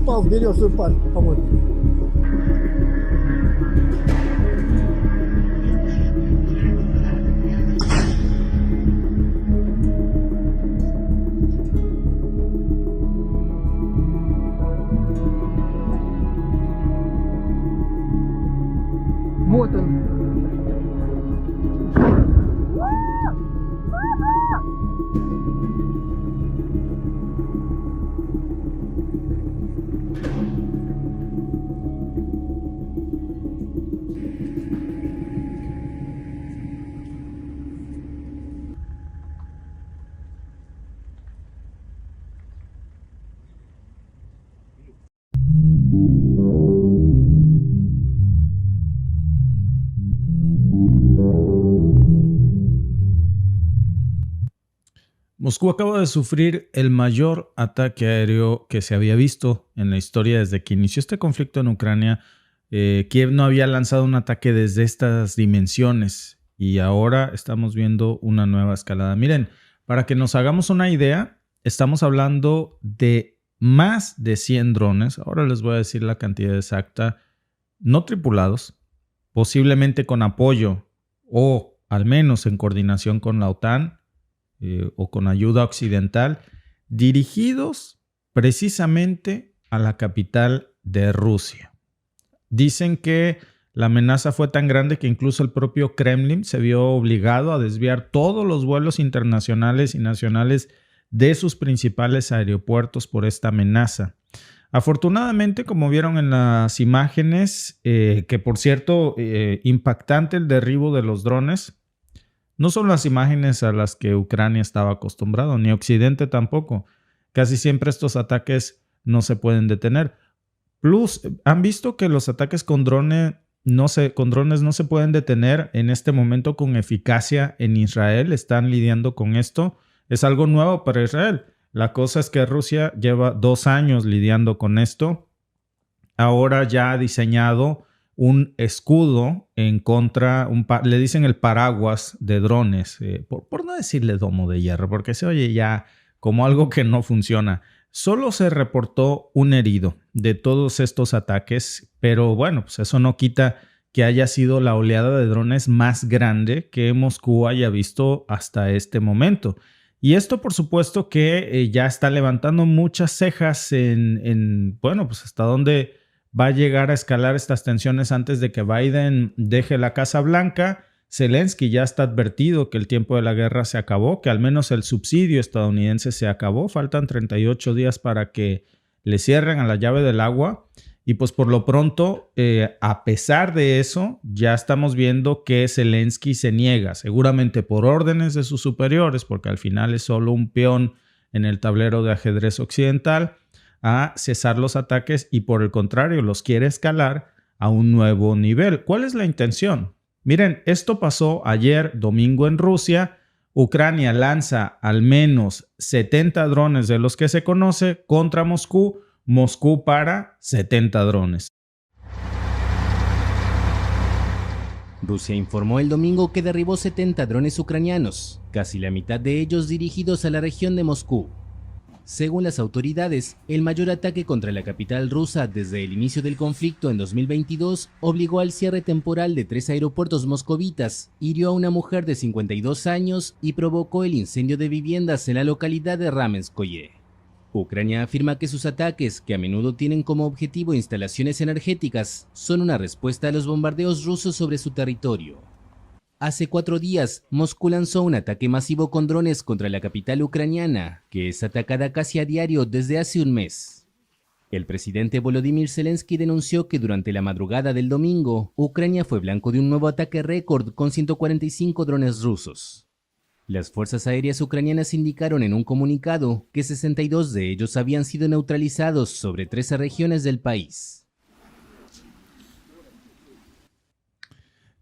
Упал, берешь, упал, по-моему. Вот он. Moscú acaba de sufrir el mayor ataque aéreo que se había visto en la historia desde que inició este conflicto en Ucrania. Kiev no había lanzado un ataque desde estas dimensiones y ahora estamos viendo una nueva escalada. Miren, para que nos hagamos una idea, estamos hablando de más de 100 drones. Ahora les voy a decir la cantidad exacta, no tripulados, posiblemente con apoyo o al menos en coordinación con la OTAN. O con ayuda occidental, dirigidos precisamente a la capital de Rusia. Dicen que la amenaza fue tan grande que incluso el propio Kremlin se vio obligado a desviar todos los vuelos internacionales y nacionales de sus principales aeropuertos por esta amenaza. Afortunadamente, como vieron en las imágenes, que por cierto, impactante el derribo de los drones. No son las imágenes a las que Ucrania estaba acostumbrado, ni Occidente tampoco. Casi siempre estos ataques no se pueden detener. Plus, han visto que los ataques con drones no se pueden detener en este momento con eficacia en Israel. Están lidiando con esto. Es algo nuevo para Israel. La cosa es que Rusia lleva 2 años lidiando con esto. Ahora ya ha diseñado un escudo en contra, le dicen el paraguas de drones, por no decirle domo de hierro, porque se oye ya como algo que no funciona. Solo se reportó un herido de todos estos ataques, pero bueno, pues eso no quita que haya sido la oleada de drones más grande que Moscú haya visto hasta este momento. Y esto, por supuesto, que ya está levantando muchas cejas bueno, pues hasta dónde va a llegar a escalar estas tensiones antes de que Biden deje la Casa Blanca. Zelensky ya está advertido que el tiempo de la guerra se acabó, que al menos el subsidio estadounidense se acabó. Faltan 38 días para que le cierren a la llave del agua. Y pues por lo pronto, a pesar de eso, ya estamos viendo que Zelensky se niega, seguramente por órdenes de sus superiores, porque al final es solo un peón en el tablero de ajedrez occidental, a cesar los ataques y por el contrario los quiere escalar a un nuevo nivel. ¿Cuál es la intención? Miren, esto pasó ayer domingo en Rusia. Ucrania lanza al menos 70 drones de los que se conoce contra Moscú. Moscú para 70 drones. Rusia informó el domingo que derribó 70 drones ucranianos, casi la mitad de ellos dirigidos a la región de Moscú. Según las autoridades, el mayor ataque contra la capital rusa desde el inicio del conflicto en 2022 obligó al cierre temporal de 3 aeropuertos moscovitas, hirió a una mujer de 52 años y provocó el incendio de viviendas en la localidad de Ramenskoye. Ucrania afirma que sus ataques, que a menudo tienen como objetivo instalaciones energéticas, son una respuesta a los bombardeos rusos sobre su territorio. Hace 4 días, Moscú lanzó un ataque masivo con drones contra la capital ucraniana, que es atacada casi a diario desde hace un mes. El presidente Volodymyr Zelensky denunció que durante la madrugada del domingo, Ucrania fue blanco de un nuevo ataque récord con 145 drones rusos. Las fuerzas aéreas ucranianas indicaron en un comunicado que 62 de ellos habían sido neutralizados sobre 13 regiones del país.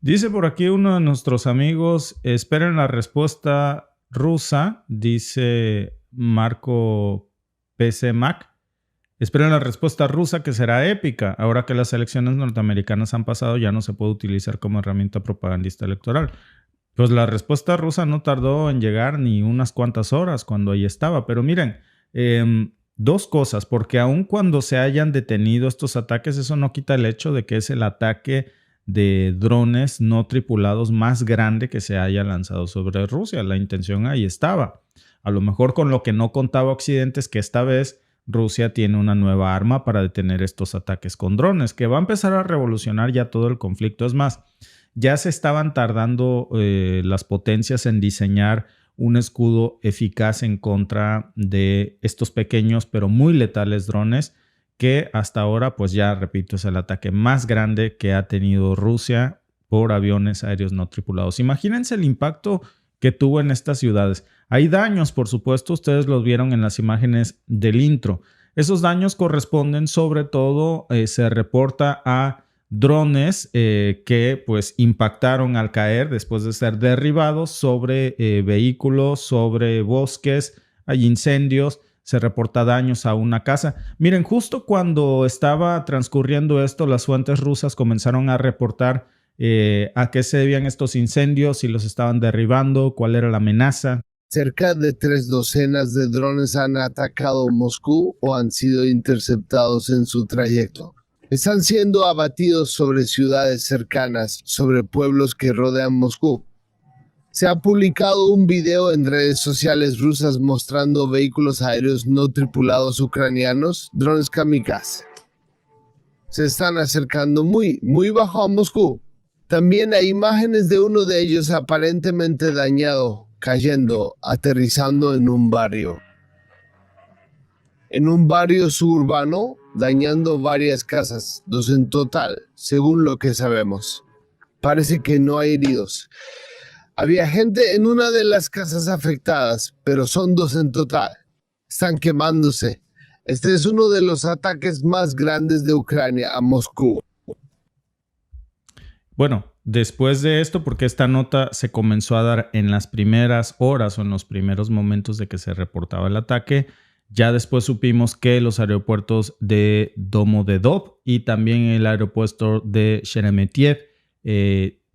Dice por aquí uno de nuestros amigos, esperen la respuesta rusa, dice Marco PC Mac. Esperen la respuesta rusa que será épica. Ahora que las elecciones norteamericanas han pasado, ya no se puede utilizar como herramienta propagandista electoral. Pues la respuesta rusa no tardó en llegar ni unas cuantas horas cuando ahí estaba. Pero miren, Dos cosas, porque aun cuando se hayan detenido estos ataques, eso no quita el hecho de que es el ataque de drones no tripulados más grande que se haya lanzado sobre Rusia. La intención ahí estaba. A lo mejor con lo que no contaba Occidente es que esta vez Rusia tiene una nueva arma para detener estos ataques con drones, que va a empezar a revolucionar ya todo el conflicto. Es más, ya se estaban tardando las potencias en diseñar un escudo eficaz en contra de estos pequeños pero muy letales drones, que hasta ahora, pues ya repito, es el ataque más grande que ha tenido Rusia por aviones aéreos no tripulados. Imagínense el impacto que tuvo en estas ciudades. Hay daños, por supuesto, ustedes los vieron en las imágenes del intro. Esos daños corresponden sobre todo, se reporta a drones que pues impactaron al caer después de ser derribados sobre vehículos, sobre bosques, hay incendios. Se reporta daños a una casa. Miren, justo cuando estaba transcurriendo esto, las fuentes rusas comenzaron a reportar a qué se debían estos incendios, si los estaban derribando, cuál era la amenaza. Cerca de 3 docenas de drones han atacado Moscú o han sido interceptados en su trayecto. Están siendo abatidos sobre ciudades cercanas, sobre pueblos que rodean Moscú. Se ha publicado un video en redes sociales rusas mostrando vehículos aéreos no tripulados ucranianos, drones kamikaze. Se están acercando muy bajo a Moscú. También hay imágenes de uno de ellos aparentemente dañado, cayendo, aterrizando en un barrio. En un barrio suburbano, dañando varias casas, 2 en total, según lo que sabemos. Parece que no hay heridos. Había gente en una de las casas afectadas, pero son 2 en total. Están quemándose. Este es uno de los ataques más grandes de Ucrania a Moscú. Bueno, después de esto, porque esta nota se comenzó a dar en las primeras horas o en los primeros momentos de que se reportaba el ataque, ya después supimos que los aeropuertos de Domodedov y también el aeropuerto de Sheremetyev,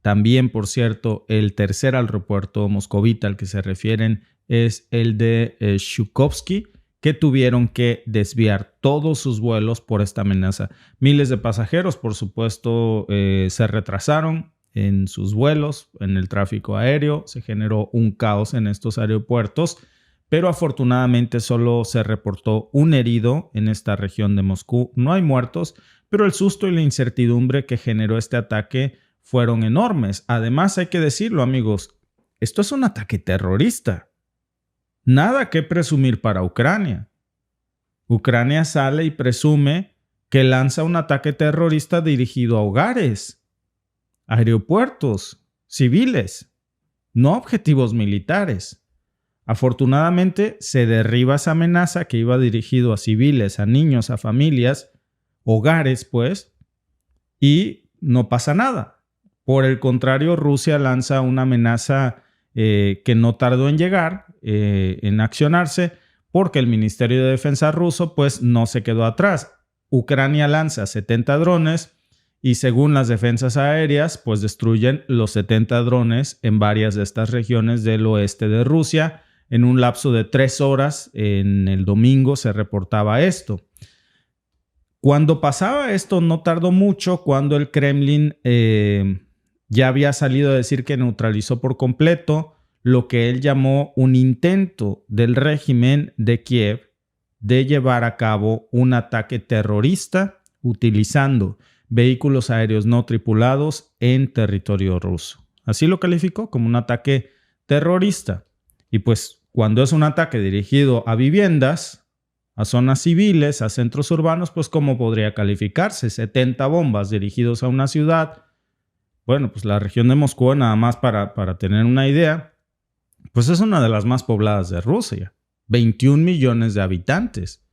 también, por cierto, el tercer aeropuerto moscovita al que se refieren es el de Shukovsky, que tuvieron que desviar todos sus vuelos por esta amenaza. Miles de pasajeros, por supuesto, se retrasaron en sus vuelos, en el tráfico aéreo. Se generó un caos en estos aeropuertos, pero afortunadamente solo se reportó un herido en esta región de Moscú. No hay muertos, pero el susto y la incertidumbre que generó este ataque fueron enormes. Además, hay que decirlo, amigos, esto es un ataque terrorista. Nada que presumir para Ucrania. Ucrania sale y presume que lanza un ataque terrorista dirigido a hogares, aeropuertos, civiles, no objetivos militares. Afortunadamente, se derriba esa amenaza que iba dirigido a civiles, a niños, a familias, hogares, pues, y no pasa nada. Por el contrario, Rusia lanza una amenaza que no tardó en llegar, en accionarse, porque el Ministerio de Defensa ruso pues no se quedó atrás. Ucrania lanza 70 drones y según las defensas aéreas pues destruyen los 70 drones en varias de estas regiones del oeste de Rusia. En un lapso de 3 horas, en el domingo se reportaba esto. Cuando pasaba esto no tardó mucho, cuando el Kremlin ya había salido a decir que neutralizó por completo lo que él llamó un intento del régimen de Kiev de llevar a cabo un ataque terrorista utilizando vehículos aéreos no tripulados en territorio ruso. Así lo calificó como un ataque terrorista. Y pues cuando es un ataque dirigido a viviendas, a zonas civiles, a centros urbanos, pues ¿cómo podría calificarse? 70 bombas dirigidos a una ciudad. Bueno, pues la región de Moscú, nada más para tener una idea, pues es una de las más pobladas de Rusia. 21 millones de habitantes.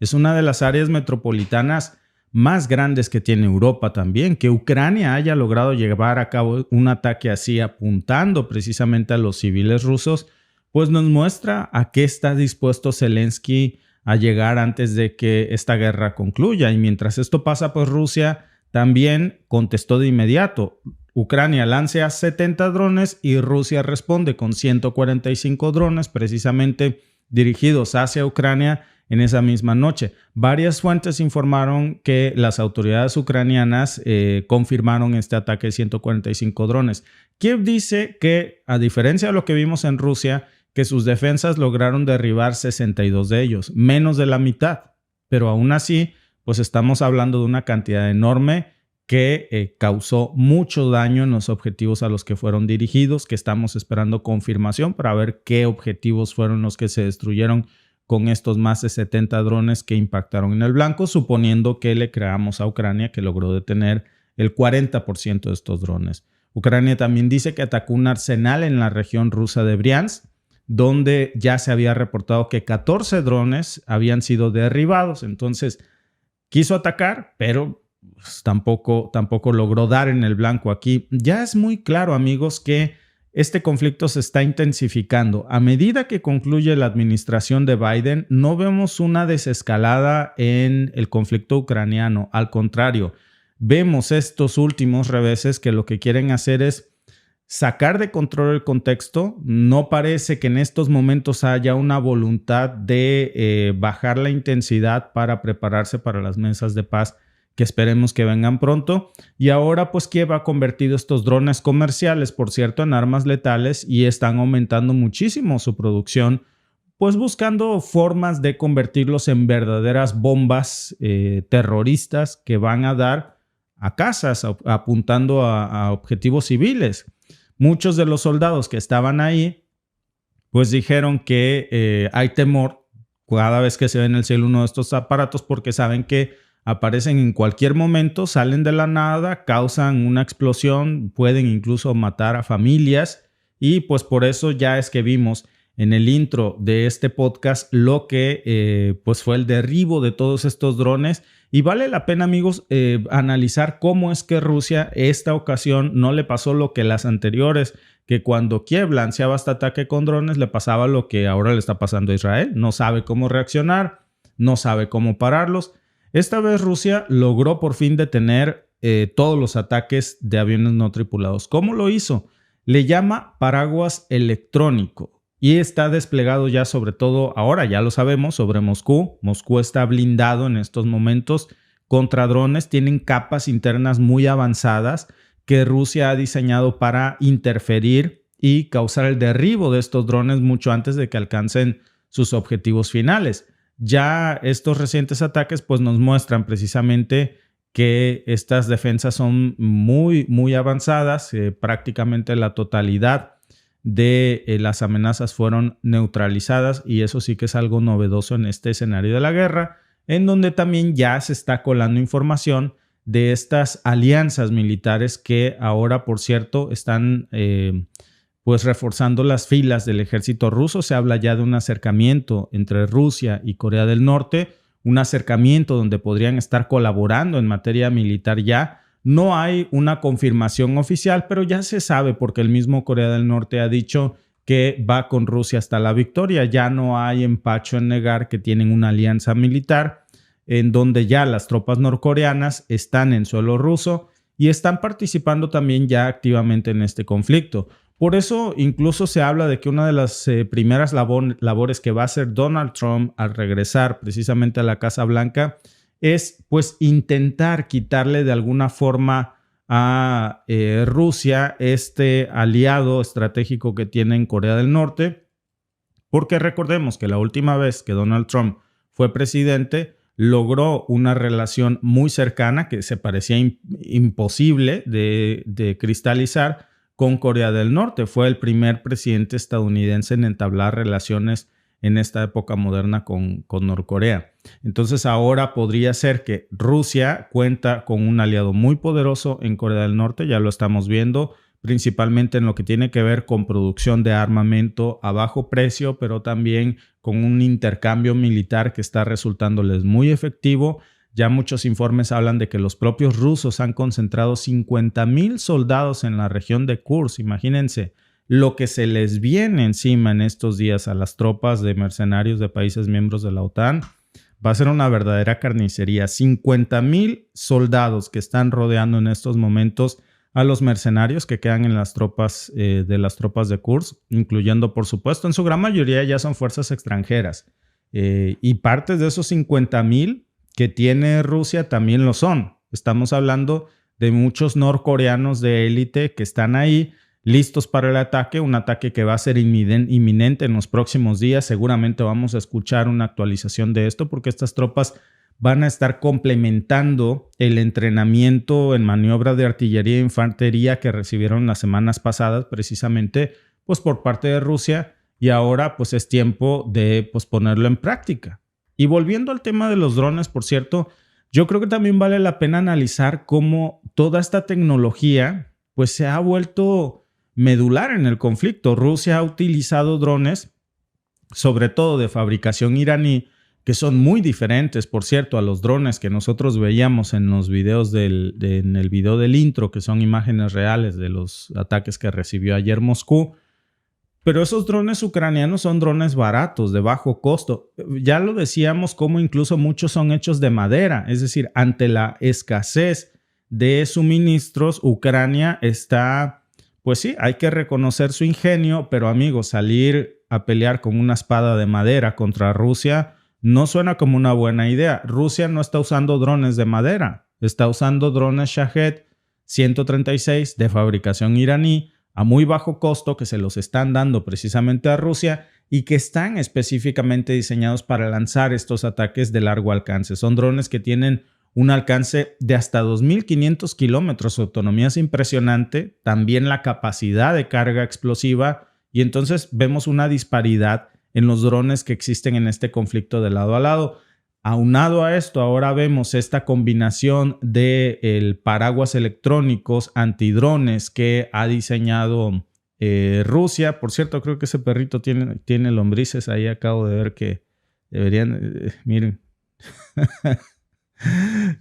Es una de las áreas metropolitanas más grandes que tiene Europa también. Que Ucrania haya logrado llevar a cabo un ataque así apuntando precisamente a los civiles rusos, pues nos muestra a qué está dispuesto Zelensky a llegar antes de que esta guerra concluya. Y mientras esto pasa, pues Rusia también contestó de inmediato. Ucrania lanza 70 drones y Rusia responde con 145 drones precisamente dirigidos hacia Ucrania en esa misma noche. Varias fuentes informaron que las autoridades ucranianas confirmaron este ataque de 145 drones. Kiev dice que, a diferencia de lo que vimos en Rusia, que sus defensas lograron derribar 62 de ellos, menos de la mitad. Pero aún así, pues estamos hablando de una cantidad enorme que causó mucho daño en los objetivos a los que fueron dirigidos, que estamos esperando confirmación para ver qué objetivos fueron los que se destruyeron con estos más de 70 drones que impactaron en el blanco, suponiendo que le creamos a Ucrania que logró detener el 40% de estos drones. Ucrania también dice que atacó un arsenal en la región rusa de Briansk, donde ya se había reportado que 14 drones habían sido derribados. Entonces, quiso atacar, pero pues, tampoco logró dar en el blanco aquí. Ya es muy claro, amigos, que este conflicto se está intensificando. A medida que concluye la administración de Biden, no vemos una desescalada en el conflicto ucraniano. Al contrario, vemos estos últimos reveses que lo que quieren hacer es sacar de control el contexto. No parece que en estos momentos haya una voluntad de bajar la intensidad para prepararse para las mesas de paz que esperemos que vengan pronto. Y ahora pues Kiev ha convertido estos drones comerciales, por cierto, en armas letales y están aumentando muchísimo su producción, pues buscando formas de convertirlos en verdaderas bombas terroristas que van a dar a casas, apuntando a objetivos civiles. Muchos de los soldados que estaban ahí pues dijeron que hay temor cada vez que se ve en el cielo uno de estos aparatos porque saben que aparecen en cualquier momento, salen de la nada, causan una explosión, pueden incluso matar a familias y pues por eso ya es que vimos en el intro de este podcast lo que pues fue el derribo de todos estos drones. Y vale la pena, amigos, analizar cómo es que Rusia esta ocasión no le pasó lo que las anteriores, que cuando Kiev lanzaba este ataque con drones le pasaba lo que ahora le está pasando a Israel. No sabe cómo reaccionar, no sabe cómo pararlos. Esta vez Rusia logró por fin detener todos los ataques de aviones no tripulados. ¿Cómo lo hizo? Le llama paraguas electrónico. Y está desplegado ya sobre todo, ahora ya lo sabemos, sobre Moscú. Moscú está blindado en estos momentos contra drones. Tienen capas internas muy avanzadas que Rusia ha diseñado para interferir y causar el derribo de estos drones mucho antes de que alcancen sus objetivos finales. Ya estos recientes ataques pues nos muestran precisamente que estas defensas son muy avanzadas. Prácticamente la totalidad de las amenazas fueron neutralizadas y eso sí que es algo novedoso en este escenario de la guerra, en donde también ya se está colando información de estas alianzas militares que ahora, por cierto, están pues reforzando las filas del ejército ruso. Se habla ya de un acercamiento entre Rusia y Corea del Norte, un acercamiento donde podrían estar colaborando en materia militar ya. No hay una confirmación oficial, pero ya se sabe porque el mismo Corea del Norte ha dicho que va con Rusia hasta la victoria. Ya no hay empacho en negar que tienen una alianza militar en donde ya las tropas norcoreanas están en suelo ruso y están participando también ya activamente en este conflicto. Por eso incluso se habla de que una de las primeras labores que va a hacer Donald Trump al regresar precisamente a la Casa Blanca es pues intentar quitarle de alguna forma a Rusia este aliado estratégico que tiene en Corea del Norte, porque recordemos que la última vez que Donald Trump fue presidente logró una relación muy cercana que se parecía imposible de cristalizar con Corea del Norte. Fue el primer presidente estadounidense en entablar relaciones en esta época moderna con Norcorea. Entonces ahora podría ser que Rusia cuenta con un aliado muy poderoso en Corea del Norte, ya lo estamos viendo, principalmente en lo que tiene que ver con producción de armamento a bajo precio, pero también con un intercambio militar que está resultándoles muy efectivo. Ya muchos informes hablan de que los propios rusos han concentrado 50,000 soldados en la región de Kursk. Imagínense lo que se les viene encima en estos días a las tropas de mercenarios de países miembros de la OTAN. Va a ser una verdadera carnicería. 50,000 soldados que están rodeando en estos momentos a los mercenarios que quedan en las tropas de Kursk, incluyendo, por supuesto, en su gran mayoría ya son fuerzas extranjeras. Y partes de esos 50,000 que tiene Rusia también lo son. Estamos hablando de muchos norcoreanos de élite que están ahí listos para el ataque, un ataque que va a ser inminente en los próximos días. Seguramente vamos a escuchar una actualización de esto porque estas tropas van a estar complementando el entrenamiento en maniobra de artillería e infantería que recibieron las semanas pasadas precisamente pues, por parte de Rusia, y ahora pues es tiempo de pues, ponerlo en práctica. Y volviendo al tema de los drones, por cierto, yo creo que también vale la pena analizar cómo toda esta tecnología pues, se ha vuelto medular en el conflicto. Rusia ha utilizado drones, sobre todo de fabricación iraní, que son muy diferentes, por cierto, a los drones que nosotros veíamos en los videos en el video del intro, que son imágenes reales de los ataques que recibió ayer Moscú. Pero esos drones ucranianos son drones baratos, de bajo costo. Ya lo decíamos, como incluso muchos son hechos de madera. Es decir, ante la escasez de suministros, Ucrania está, pues sí, hay que reconocer su ingenio, pero amigos, salir a pelear con una espada de madera contra Rusia no suena como una buena idea. Rusia no está usando drones de madera, está usando drones Shahed 136 de fabricación iraní a muy bajo costo que se los están dando precisamente a Rusia y que están específicamente diseñados para lanzar estos ataques de largo alcance. Son drones que tienen un alcance de hasta 2.500 kilómetros. Su autonomía es impresionante, también la capacidad de carga explosiva, y entonces vemos una disparidad en los drones que existen en este conflicto de lado a lado. Aunado a esto, ahora vemos esta combinación de paraguas electrónicos antidrones que ha diseñado Rusia. Por cierto, creo que ese perrito tiene lombrices. Ahí acabo de ver que deberían... miren.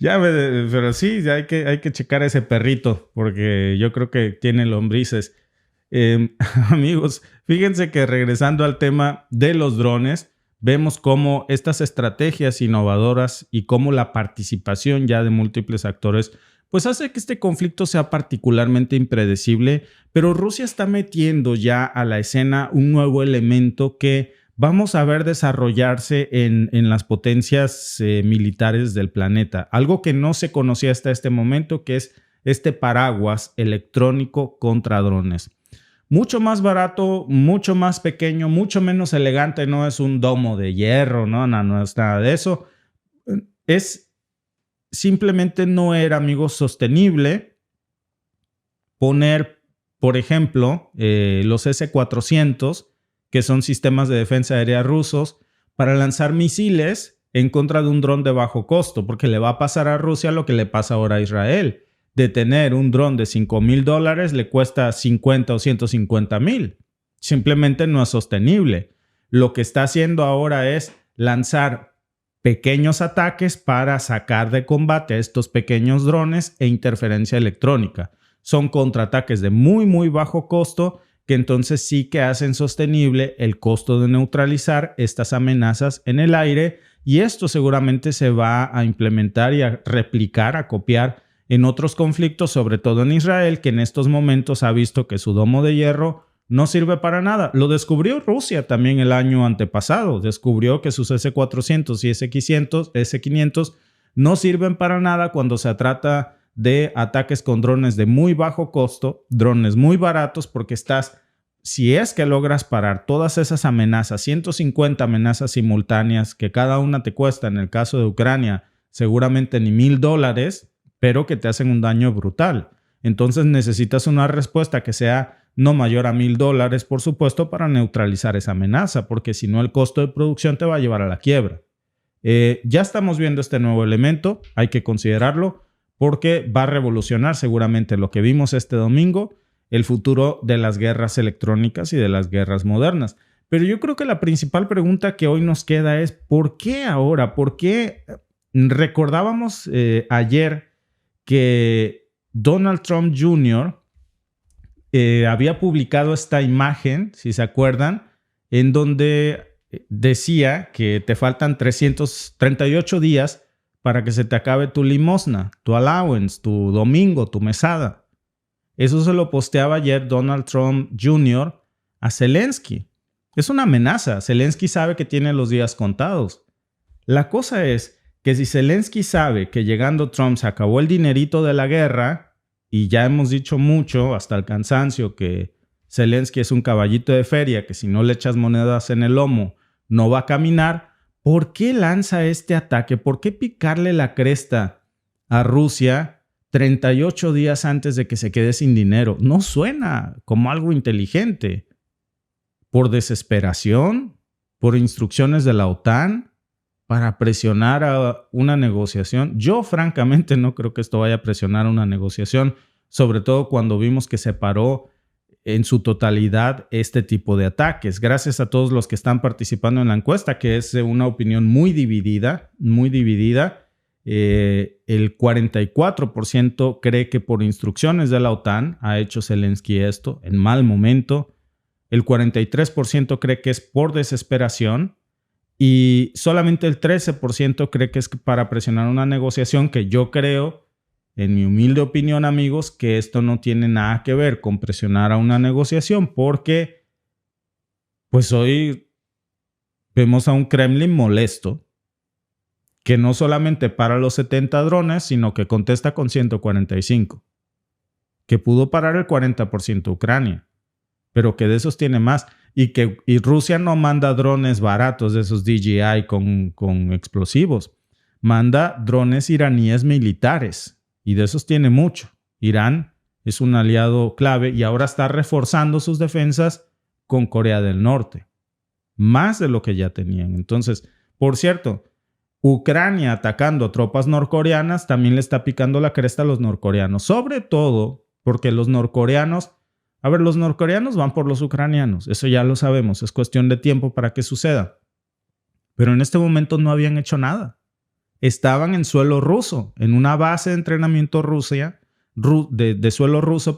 Pero sí, hay que checar ese perrito porque yo creo que tiene lombrices. Amigos, fíjense que regresando al tema de los drones, vemos cómo estas estrategias innovadoras y cómo la participación ya de múltiples actores pues hace que este conflicto sea particularmente impredecible, pero Rusia está metiendo ya a la escena un nuevo elemento que vamos a ver desarrollarse en las potencias militares del planeta. Algo que no se conocía hasta este momento, que es este paraguas electrónico contra drones. Mucho más barato, mucho más pequeño, mucho menos elegante. No es un domo de hierro, no es nada de eso. Simplemente no era, amigos, sostenible poner, por ejemplo, los S-400, que son sistemas de defensa aérea rusos, para lanzar misiles en contra de un dron de bajo costo, porque le va a pasar a Rusia lo que le pasa ahora a Israel. De tener un dron de $5,000 le cuesta 50 o 150,000. Simplemente no es sostenible. Lo que está haciendo ahora es lanzar pequeños ataques para sacar de combate a estos pequeños drones e interferencia electrónica. Son contraataques de muy, muy bajo costo que entonces sí que hacen sostenible el costo de neutralizar estas amenazas en el aire, y esto seguramente se va a implementar y a replicar, a copiar en otros conflictos, sobre todo en Israel, que en estos momentos ha visto que su domo de hierro no sirve para nada. Lo descubrió Rusia también el año antepasado. Descubrió que sus S-400 y S-500 no sirven para nada cuando se trata de ataques con drones de muy bajo costo, drones muy baratos, porque si es que logras parar todas esas amenazas, 150 amenazas simultáneas, que cada una te cuesta, en el caso de Ucrania, seguramente ni $1,000, pero que te hacen un daño brutal. Entonces necesitas una respuesta que sea no mayor a $1,000, por supuesto, para neutralizar esa amenaza, porque si no el costo de producción te va a llevar a la quiebra. Ya estamos viendo este nuevo elemento, hay que considerarlo, porque va a revolucionar seguramente lo que vimos este domingo, el futuro de las guerras electrónicas y de las guerras modernas. Pero yo creo que la principal pregunta que hoy nos queda es ¿por qué ahora? ¿Por qué recordábamos ayer que Donald Trump Jr. Había publicado esta imagen, si se acuerdan, en donde decía que te faltan 338 días para que se te acabe tu limosna, tu allowance, tu domingo, tu mesada? Eso se lo posteaba ayer Donald Trump Jr. a Zelensky. Es una amenaza. Zelensky sabe que tiene los días contados. La cosa es que si Zelensky sabe que llegando Trump se acabó el dinerito de la guerra, y ya hemos dicho mucho hasta el cansancio que Zelensky es un caballito de feria, que si no le echas monedas en el lomo no va a caminar, ¿por qué lanza este ataque? ¿Por qué picarle la cresta a Rusia 38 días antes de que se quede sin dinero? No suena como algo inteligente. ¿Por desesperación? ¿Por instrucciones de la OTAN? ¿Para presionar a una negociación? Yo francamente no creo que esto vaya a presionar a una negociación, sobre todo cuando vimos que se paró en su totalidad este tipo de ataques. Gracias a todos los que están participando en la encuesta, que es una opinión muy dividida, muy dividida. El 44% cree que por instrucciones de la OTAN ha hecho Zelensky esto en mal momento. El 43% cree que es por desesperación. Y solamente el 13% cree que es para presionar una negociación, que yo creo, en mi humilde opinión, amigos, que esto no tiene nada que ver con presionar a una negociación, porque pues hoy vemos a un Kremlin molesto, que no solamente para los 70 drones, sino que contesta con 145, que pudo parar el 40% Ucrania, pero que de esos tiene más. Y Rusia no manda drones baratos de esos DJI con explosivos. Manda drones iraníes militares. Y de esos tiene mucho. Irán es un aliado clave y ahora está reforzando sus defensas con Corea del Norte. Más de lo que ya tenían. Entonces, por cierto, Ucrania atacando tropas norcoreanas también le está picando la cresta a los norcoreanos. Sobre todo porque los norcoreanos... A ver, los norcoreanos van por los ucranianos, eso ya lo sabemos, es cuestión de tiempo para que suceda. Pero en este momento no habían hecho nada. Estaban en suelo ruso, en una base de entrenamiento de suelo ruso,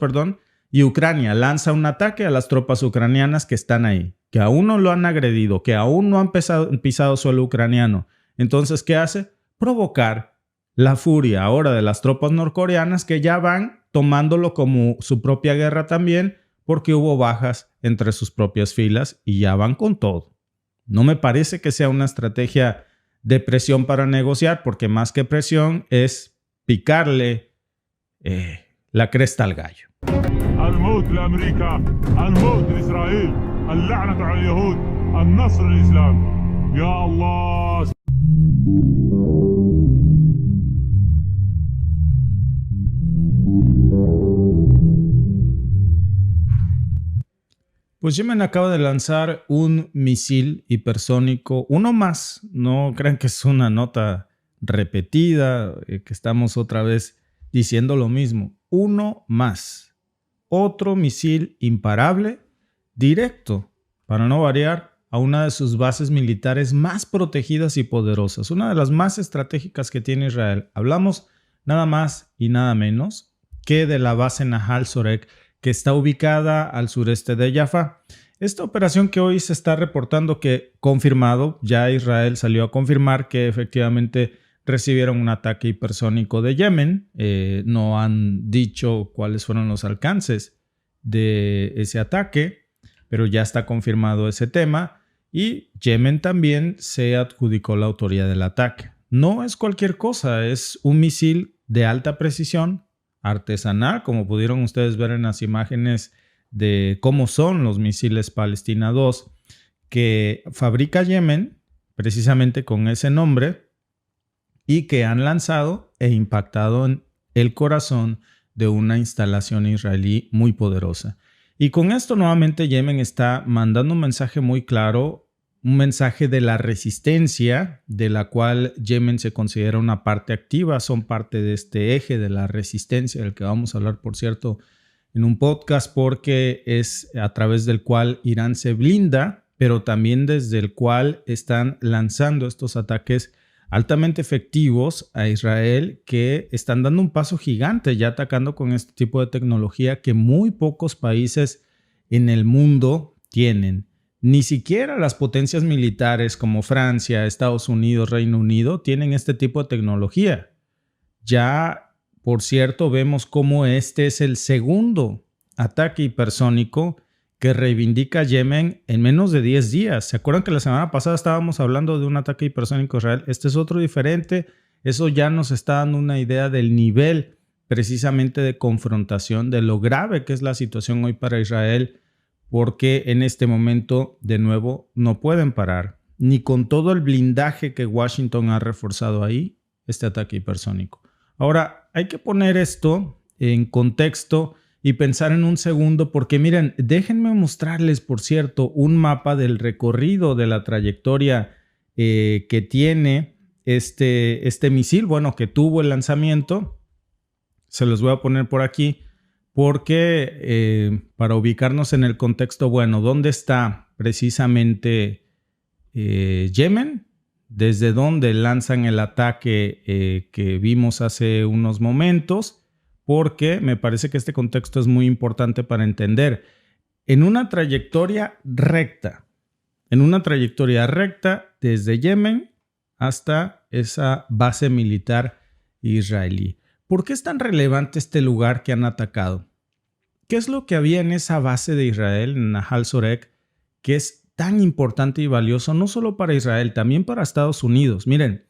y Ucrania lanza un ataque a las tropas ucranianas que están ahí, que aún no lo han agredido, que aún no han pisado suelo ucraniano. Entonces, ¿qué hace? Provocar la furia ahora de las tropas norcoreanas que ya van tomándolo como su propia guerra también, porque hubo bajas entre sus propias filas y ya van con todo. No me parece que sea una estrategia de presión para negociar, porque más que presión es picarle la cresta al gallo. الموت لأمريكا، الموت لإسرائيل، اللعنة على اليهود، النصر للإسلام. يا الله. Pues Yemen acaba de lanzar un misil hipersónico, uno más. No crean que es una nota repetida, que estamos otra vez diciendo lo mismo. Uno más. Otro misil imparable, directo, para no variar, a una de sus bases militares más protegidas y poderosas. Una de las más estratégicas que tiene Israel. Hablamos nada más y nada menos que de la base Nahal Sorek, que está ubicada al sureste de Jaffa. Esta operación que hoy se está reportando que confirmado, ya Israel salió a confirmar que efectivamente recibieron un ataque hipersónico de Yemen. No han dicho cuáles fueron los alcances de ese ataque, pero ya está confirmado ese tema y Yemen también se adjudicó la autoría del ataque. No es cualquier cosa, es un misil de alta precisión, artesanal, como pudieron ustedes ver en las imágenes de cómo son los misiles Palestina 2, que fabrica Yemen, precisamente con ese nombre, y que han lanzado e impactado en el corazón de una instalación israelí muy poderosa. Y con esto nuevamente Yemen está mandando un mensaje muy claro, un mensaje de la resistencia, de la cual Yemen se considera una parte activa, son parte de este eje de la resistencia, del que vamos a hablar, por cierto, en un podcast, porque es a través del cual Irán se blinda, pero también desde el cual están lanzando estos ataques altamente efectivos a Israel, que están dando un paso gigante ya atacando con este tipo de tecnología que muy pocos países en el mundo tienen. Ni siquiera las potencias militares como Francia, Estados Unidos, Reino Unido tienen este tipo de tecnología. Ya, por cierto, vemos cómo este es el segundo ataque hipersónico que que reivindica Yemen en menos de 10 días. ¿Se acuerdan que la semana pasada estábamos hablando de un ataque hipersónico a Israel? Este es otro diferente. Eso ya nos está dando una idea del nivel precisamente de confrontación, de lo grave que es la situación hoy para Israel, porque en este momento, de nuevo, no pueden parar, ni con todo el blindaje que Washington ha reforzado ahí, este ataque hipersónico. Ahora, hay que poner esto en contexto y pensar en un segundo, porque miren, déjenme mostrarles, por cierto, un mapa del recorrido de la trayectoria que tiene este misil, bueno, que tuvo el lanzamiento. Se los voy a poner por aquí, porque para ubicarnos en el contexto, bueno, ¿dónde está precisamente Yemen? Desde donde lanzan el ataque que vimos hace unos momentos, porque me parece que este contexto es muy importante para entender. En una trayectoria recta desde Yemen hasta esa base militar israelí. ¿Por qué es tan relevante este lugar que han atacado? ¿Qué es lo que había en esa base de Israel, en Nahal Sorek, que es tan importante y valioso no solo para Israel, también para Estados Unidos? Miren,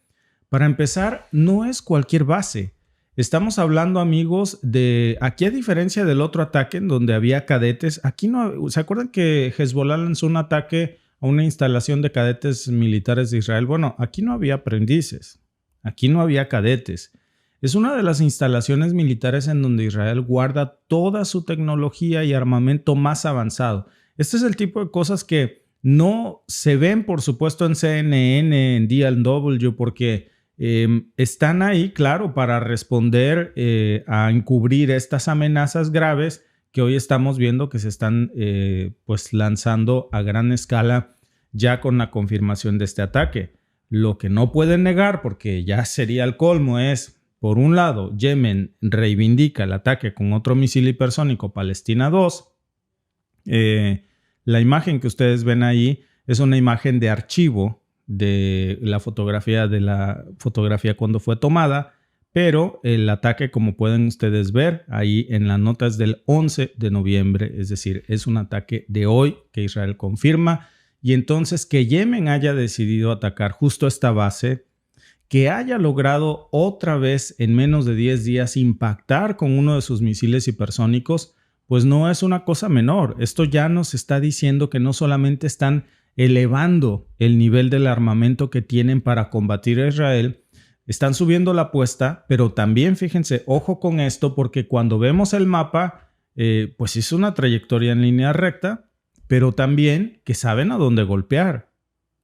para empezar, no es cualquier base. Estamos hablando, amigos, de aquí, a diferencia del otro ataque en donde había cadetes, aquí no. ¿Se acuerdan que Hezbollah lanzó un ataque a una instalación de cadetes militares de Israel? Bueno, aquí no había aprendices, aquí no había cadetes. Es una de las instalaciones militares en donde Israel guarda toda su tecnología y armamento más avanzado. Este es el tipo de cosas que no se ven, por supuesto, en CNN, en DLW, porque están ahí, claro, para responder a encubrir estas amenazas graves que hoy estamos viendo que se están pues lanzando a gran escala ya con la confirmación de este ataque. Lo que no pueden negar, porque ya sería el colmo, es, por un lado, Yemen reivindica el ataque con otro misil hipersónico Palestina 2. La imagen que ustedes ven ahí es una imagen de archivo de la fotografía cuando fue tomada, pero el ataque, como pueden ustedes ver ahí en las notas, del 11 de noviembre, es decir, es un ataque de hoy que Israel confirma. Y entonces que Yemen haya decidido atacar justo esta base, que haya logrado otra vez en menos de 10 días impactar con uno de sus misiles hipersónicos, pues no es una cosa menor. Esto ya nos está diciendo que no solamente están elevando el nivel del armamento que tienen para combatir a Israel, están subiendo la apuesta, pero también, fíjense, ojo con esto, porque cuando vemos el mapa, pues es una trayectoria en línea recta, pero también que saben a dónde golpear,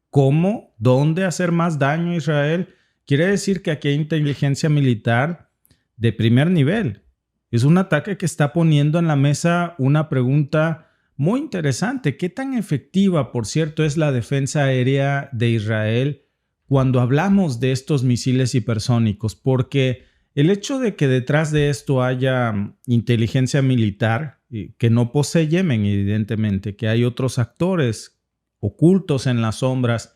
cómo, dónde hacer más daño a Israel. Quiere decir que aquí hay inteligencia militar de primer nivel. Es un ataque que está poniendo en la mesa una pregunta muy interesante. ¿Qué tan efectiva, por cierto, es la defensa aérea de Israel cuando hablamos de estos misiles hipersónicos? Porque el hecho de que detrás de esto haya inteligencia militar, que no posee Yemen, evidentemente, que hay otros actores ocultos en las sombras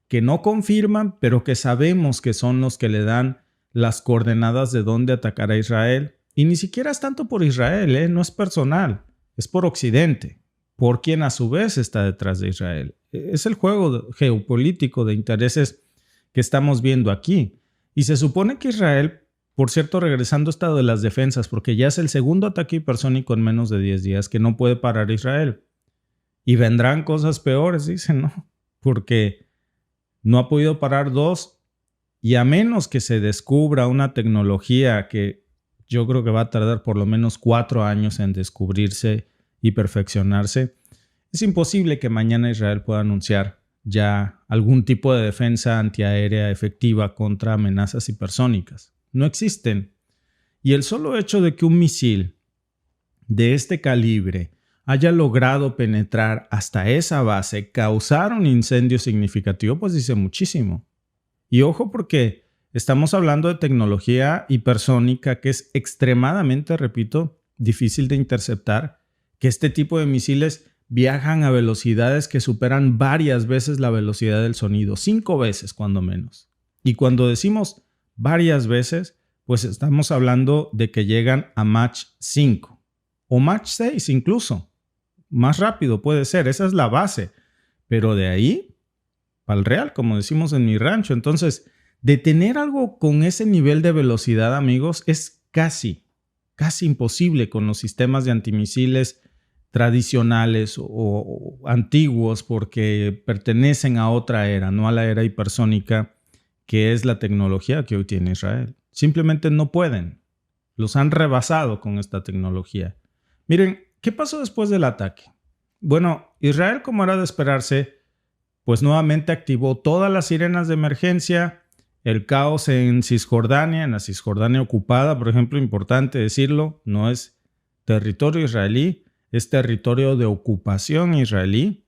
que no confirman, pero que sabemos que son los que le dan las coordenadas de dónde atacar a Israel. Y ni siquiera es tanto por Israel, no es personal, es por Occidente, por quien a su vez está detrás de Israel. Es el juego geopolítico de intereses que estamos viendo aquí. Y se supone que Israel, por cierto, regresando a esto de las defensas, porque ya es el segundo ataque hipersónico en menos de 10 días que no puede parar Israel. Y vendrán cosas peores, dicen, ¿no? Porque no ha podido parar 2, y a menos que se descubra una tecnología que yo creo que va a tardar por lo menos 4 años en descubrirse y perfeccionarse, es imposible que mañana Israel pueda anunciar ya algún tipo de defensa antiaérea efectiva contra amenazas hipersónicas. No existen. Y el solo hecho de que un misil de este calibre haya logrado penetrar hasta esa base, causar un incendio significativo, pues dice muchísimo. Y ojo, porque estamos hablando de tecnología hipersónica que es extremadamente, repito, difícil de interceptar, que este tipo de misiles viajan a velocidades que superan varias veces la velocidad del sonido, 5 veces cuando menos. Y cuando decimos varias veces, pues estamos hablando de que llegan a Mach 5 o Mach 6 incluso. más rápido puede ser. Esa es la base. Pero de ahí, para el real, como decimos en mi rancho. Entonces, detener algo con ese nivel de velocidad, amigos, es casi imposible con los sistemas de antimisiles tradicionales o antiguos, porque pertenecen a otra era, no a la era hipersónica, que es la tecnología que hoy tiene Israel. Simplemente no pueden. Los han rebasado con esta tecnología. Miren, ¿qué pasó después del ataque? Bueno, Israel, como era de esperarse, pues nuevamente activó todas las sirenas de emergencia. El caos en Cisjordania, en la Cisjordania ocupada, por ejemplo, importante decirlo, no es territorio israelí, es territorio de ocupación israelí.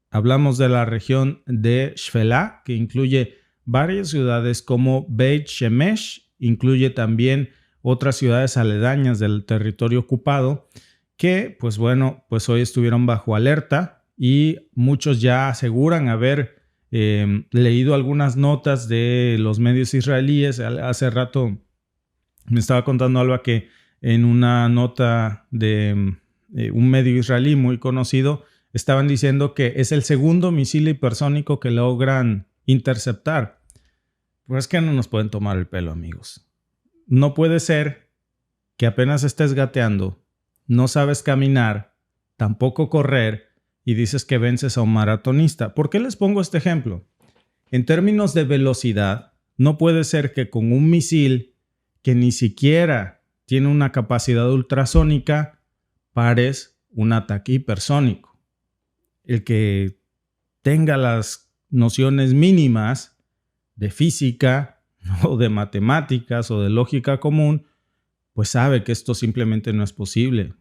Hablamos de la región de Shfelá, que incluye varias ciudades como Beit Shemesh, incluye también otras ciudades aledañas del territorio ocupado, que, pues bueno, pues hoy estuvieron bajo alerta y muchos ya aseguran haber leído algunas notas de los medios israelíes. Hace rato me estaba contando Alba que en una nota de un medio israelí muy conocido estaban diciendo que es el segundo misil hipersónico que logran interceptar. Pues es que no nos pueden tomar el pelo, amigos. No puede ser que apenas estés gateando, no sabes caminar, tampoco correr, y dices que vences a un maratonista. ¿Por qué les pongo este ejemplo? En términos de velocidad, no puede ser que con un misil que ni siquiera tiene una capacidad ultrasónica pares un ataque hipersónico. El que tenga las nociones mínimas de física o de matemáticas o de lógica común, pues sabe que esto simplemente no es posible.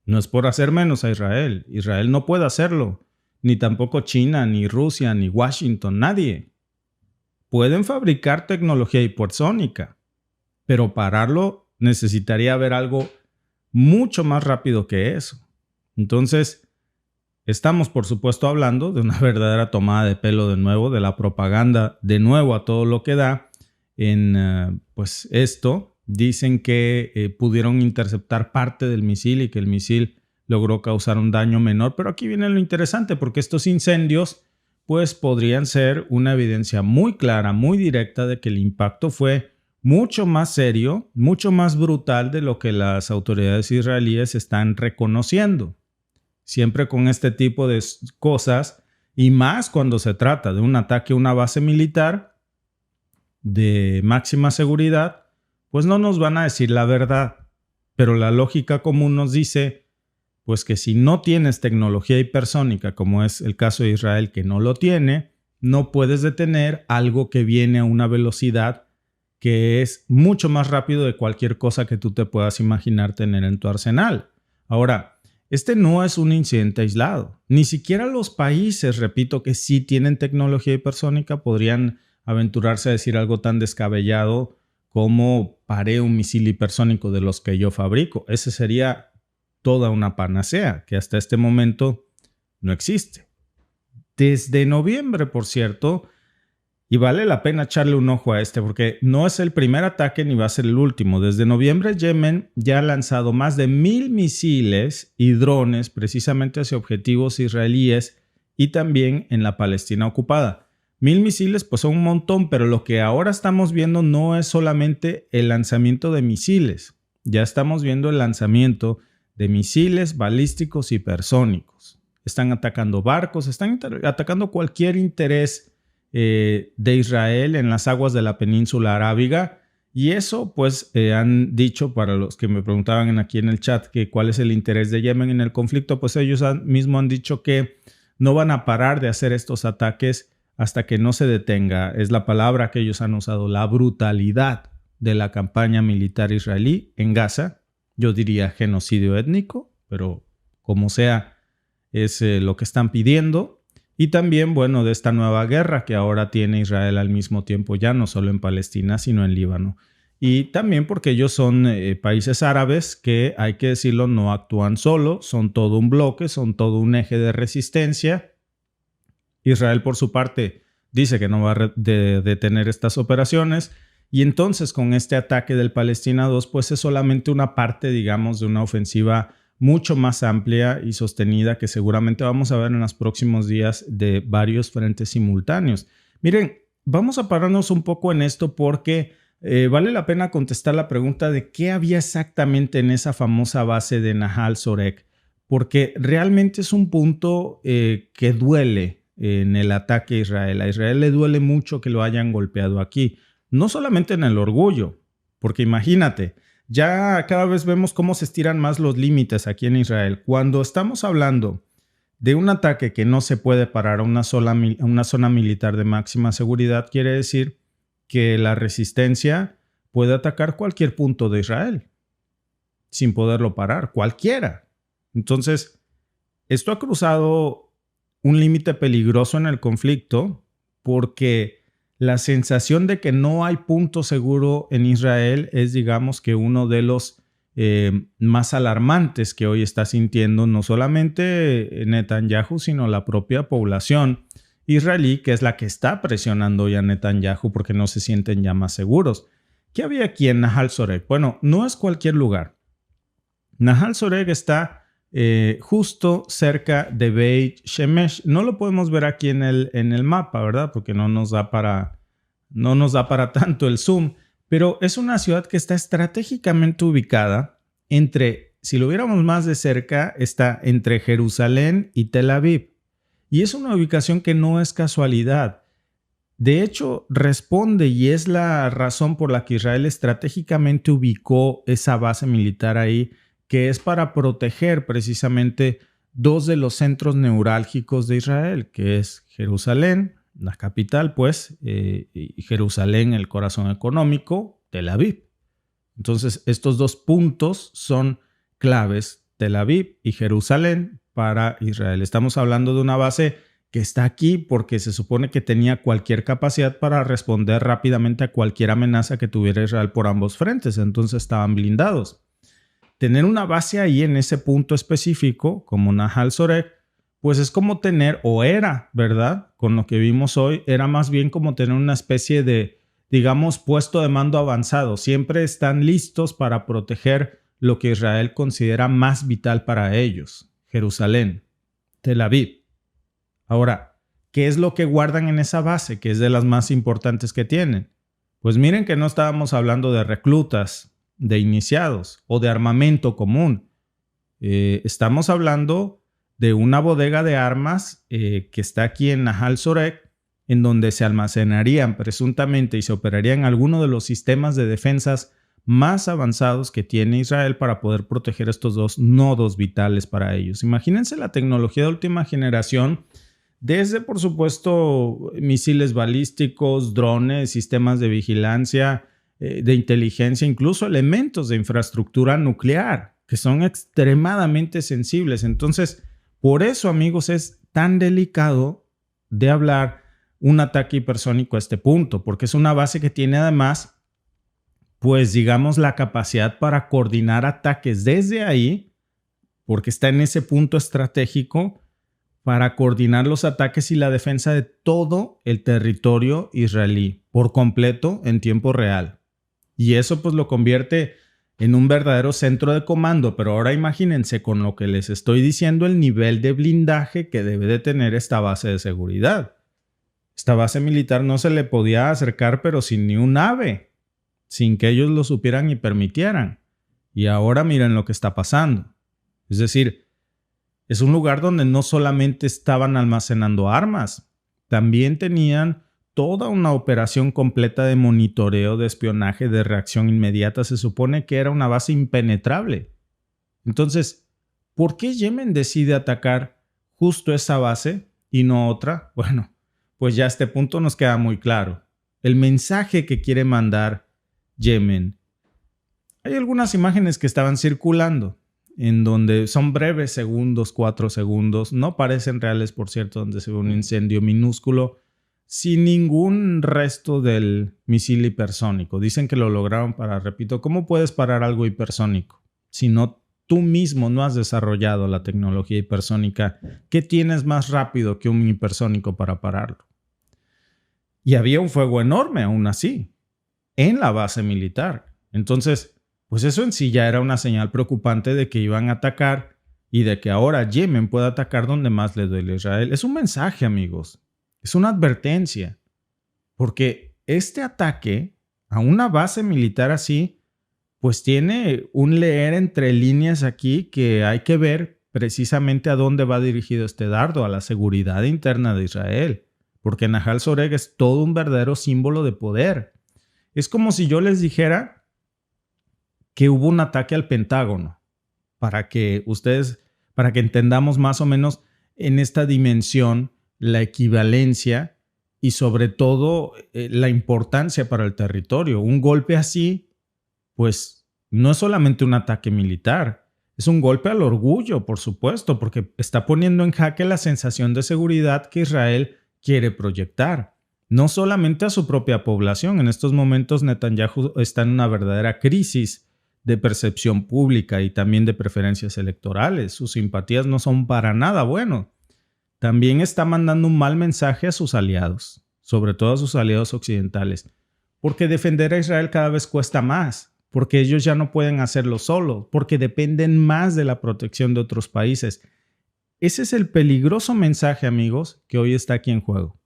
No es por hacer menos a Israel. Israel no puede hacerlo. Ni tampoco China, ni Rusia, ni Washington, nadie. Pueden fabricar tecnología hipersónica, pero pararlo necesitaría haber algo mucho más rápido que eso. Entonces, estamos por supuesto hablando de una verdadera tomada de pelo de nuevo, de la propaganda de nuevo a todo lo que da. Pues esto, dicen que pudieron interceptar parte del misil y que el misil logró causar un daño menor. Pero aquí viene lo interesante, porque estos incendios pues podrían ser una evidencia muy clara, muy directa de que el impacto fue mucho más serio, mucho más brutal de lo que las autoridades israelíes están reconociendo. Siempre con este tipo de cosas, y más cuando se trata de un ataque a una base militar de máxima seguridad, pues no nos van a decir la verdad. Pero la lógica común nos dice pues que si no tienes tecnología hipersónica, como es el caso de Israel que no lo tiene, no puedes detener algo que viene a una velocidad que es mucho más rápido de cualquier cosa que tú te puedas imaginar tener en tu arsenal. Ahora, este no es un incidente aislado. Ni siquiera los países, repito, que sí tienen tecnología hipersónica podrían aventurarse a decir algo tan descabellado como paré un misil hipersónico de los que yo fabrico. Ese sería toda una panacea que hasta este momento no existe. Desde noviembre, por cierto, y vale la pena echarle un ojo a este porque no es el primer ataque ni va a ser el último. Desde noviembre, Yemen ya ha lanzado más de 1,000 misiles y drones precisamente hacia objetivos israelíes y también en la Palestina ocupada. 1,000 misiles pues son un montón, pero lo que ahora estamos viendo no es solamente el lanzamiento de misiles. Ya estamos viendo el lanzamiento de misiles balísticos hipersónicos. Están atacando barcos, están atacando cualquier interés de Israel en las aguas de la península arábiga. Y eso pues han dicho, para los que me preguntaban aquí en el chat que cuál es el interés de Yemen en el conflicto, pues ellos mismos han dicho que no van a parar de hacer estos ataques hasta que no se detenga. Es la palabra que ellos han usado, la brutalidad de la campaña militar israelí en Gaza. Yo diría genocidio étnico, pero como sea, es lo que están pidiendo. Y también, bueno, de esta nueva guerra que ahora tiene Israel al mismo tiempo, ya no solo en Palestina, sino en Líbano. Y también porque ellos son países árabes que, hay que decirlo, no actúan solo, son todo un bloque, son todo un eje de resistencia. Israel, por su parte, dice que no va a detener estas operaciones. Y entonces con este ataque del Palestina 2, pues es solamente una parte, digamos, de una ofensiva mucho más amplia y sostenida que seguramente vamos a ver en los próximos días de varios frentes simultáneos. Miren, vamos a pararnos un poco en esto porque vale la pena contestar la pregunta de qué había exactamente en esa famosa base de Nahal Sorek, porque realmente es un punto que duele en el ataque a Israel. A Israel le duele mucho que lo hayan golpeado aquí, no solamente en el orgullo, porque imagínate, ya cada vez vemos cómo se estiran más los límites aquí en Israel. Cuando estamos hablando de un ataque que no se puede parar a una zona militar de máxima seguridad, quiere decir que la resistencia puede atacar cualquier punto de Israel sin poderlo parar, cualquiera. Entonces, esto ha cruzado un límite peligroso en el conflicto porque la sensación de que no hay punto seguro en Israel es, digamos, que uno de los más alarmantes que hoy está sintiendo no solamente Netanyahu, sino la propia población israelí, que es la que está presionando hoy a Netanyahu porque no se sienten ya más seguros. ¿Qué había aquí en Nahal Sorek? Bueno, no es cualquier lugar. Nahal Sorek está justo cerca de Beit Shemesh. No lo podemos ver aquí en el mapa, ¿verdad? Porque no nos da para tanto el zoom. Pero es una ciudad que está estratégicamente ubicada entre, si lo viéramos más de cerca, está entre Jerusalén y Tel Aviv. Y es una ubicación que no es casualidad. De hecho, responde y es la razón por la que Israel estratégicamente ubicó esa base militar ahí, que es para proteger precisamente dos de los centros neurálgicos de Israel, que es Jerusalén, la capital, pues, y Jerusalén, el corazón económico, Tel Aviv. Entonces, estos dos puntos son claves, Tel Aviv y Jerusalén, para Israel. Estamos hablando de una base que está aquí porque se supone que tenía cualquier capacidad para responder rápidamente a cualquier amenaza que tuviera Israel por ambos frentes. Entonces, estaban blindados. Tener una base ahí en ese punto específico, como Nahal Sorek, pues es como tener, o era, ¿verdad? Con lo que vimos hoy, era más bien como tener una especie de, digamos, puesto de mando avanzado. Siempre están listos para proteger lo que Israel considera más vital para ellos. Jerusalén, Tel Aviv. Ahora, ¿qué es lo que guardan en esa base, que es de las más importantes que tienen? Pues miren que no estábamos hablando de reclutas, de iniciados o de armamento común. Estamos hablando de una bodega de armas que está aquí en Nahal Sorek, en donde se almacenarían presuntamente y se operarían algunos de los sistemas de defensas más avanzados que tiene Israel para poder proteger estos dos nodos vitales para ellos. Imagínense la tecnología de última generación, desde, por supuesto, misiles balísticos, drones, sistemas de vigilancia, de inteligencia, incluso elementos de infraestructura nuclear, que son extremadamente sensibles. Entonces, por eso, amigos, es tan delicado de hablar un ataque hipersónico a este punto, porque es una base que tiene además, pues digamos, la capacidad para coordinar ataques desde ahí, porque está en ese punto estratégico, para coordinar los ataques y la defensa de todo el territorio israelí por completo en tiempo real. Y eso pues lo convierte en un verdadero centro de comando. Pero ahora imagínense con lo que les estoy diciendo el nivel de blindaje que debe de tener esta base de seguridad. Esta base militar no se le podía acercar pero sin ni un ave, sin que ellos lo supieran y permitieran. Y ahora miren lo que está pasando. Es decir, es un lugar donde no solamente estaban almacenando armas, también tenían toda una operación completa de monitoreo, de espionaje, de reacción inmediata. Se supone que era una base impenetrable. Entonces, ¿por qué Yemen decide atacar justo esa base y no otra? Bueno, pues ya a este punto nos queda muy claro. El mensaje que quiere mandar Yemen. Hay algunas imágenes que estaban circulando en donde son breves segundos, 4 segundos, no parecen reales, por cierto, donde se ve un incendio minúsculo sin ningún resto del misil hipersónico. Dicen que lo lograron para, repito, ¿cómo puedes parar algo hipersónico si no tú mismo no has desarrollado la tecnología hipersónica? ¿Qué tienes más rápido que un hipersónico para pararlo? Y había un fuego enorme aún así en la base militar. Entonces, pues eso en sí ya era una señal preocupante de que iban a atacar y de que ahora Yemen puede atacar donde más le duele a Israel. Es un mensaje, amigos. Es una advertencia. Porque este ataque a una base militar así, pues tiene un leer entre líneas aquí que hay que ver precisamente a dónde va dirigido este dardo, a la seguridad interna de Israel. Porque Nahal Soreg es todo un verdadero símbolo de poder. Es como si yo les dijera que hubo un ataque al Pentágono, para que entendamos más o menos en esta dimensión la equivalencia y sobre todo la importancia para el territorio. Un golpe así, pues no es solamente un ataque militar, es un golpe al orgullo, por supuesto, porque está poniendo en jaque la sensación de seguridad que Israel quiere proyectar. No solamente a su propia población. En estos momentos Netanyahu está en una verdadera crisis de percepción pública y también de preferencias electorales. Sus simpatías no son para nada buenas. También está mandando un mal mensaje a sus aliados, sobre todo a sus aliados occidentales, porque defender a Israel cada vez cuesta más, porque ellos ya no pueden hacerlo solos, porque dependen más de la protección de otros países. Ese es el peligroso mensaje, amigos, que hoy está aquí en juego.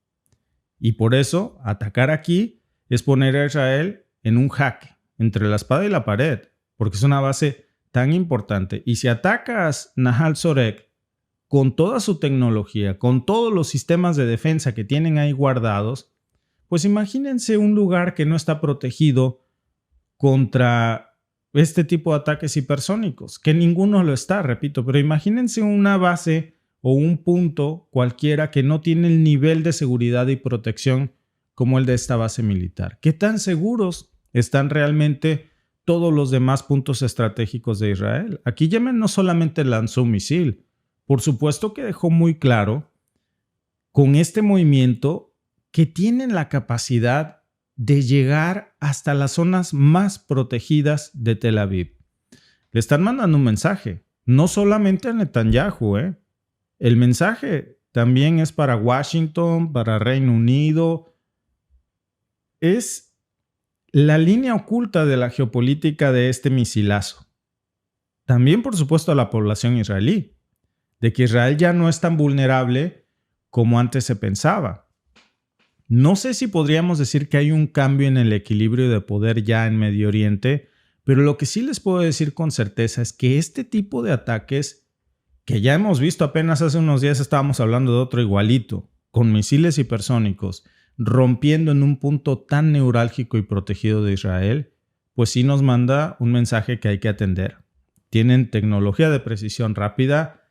Y por eso, atacar aquí es poner a Israel en un jaque, entre la espada y la pared, porque es una base tan importante. Y si atacas Nahal Soreg con toda su tecnología, con todos los sistemas de defensa que tienen ahí guardados, pues imagínense un lugar que no está protegido contra este tipo de ataques hipersónicos, que ninguno lo está, repito, pero imagínense una base o un punto cualquiera que no tiene el nivel de seguridad y protección como el de esta base militar. ¿Qué tan seguros están realmente todos los demás puntos estratégicos de Israel? Aquí Yemen no solamente lanzó un misil, por supuesto que dejó muy claro con este movimiento que tienen la capacidad de llegar hasta las zonas más protegidas de Tel Aviv. Le están mandando un mensaje, no solamente a Netanyahu, El mensaje también es para Washington, para Reino Unido. Es la línea oculta de la geopolítica de este misilazo. También, por supuesto, a la población israelí, de que Israel ya no es tan vulnerable como antes se pensaba. No sé si podríamos decir que hay un cambio en el equilibrio de poder ya en Medio Oriente, pero lo que sí les puedo decir con certeza es que este tipo de ataques que ya hemos visto, apenas hace unos días estábamos hablando de otro igualito, con misiles hipersónicos, rompiendo en un punto tan neurálgico y protegido de Israel, pues sí nos manda un mensaje que hay que atender. Tienen tecnología de precisión rápida,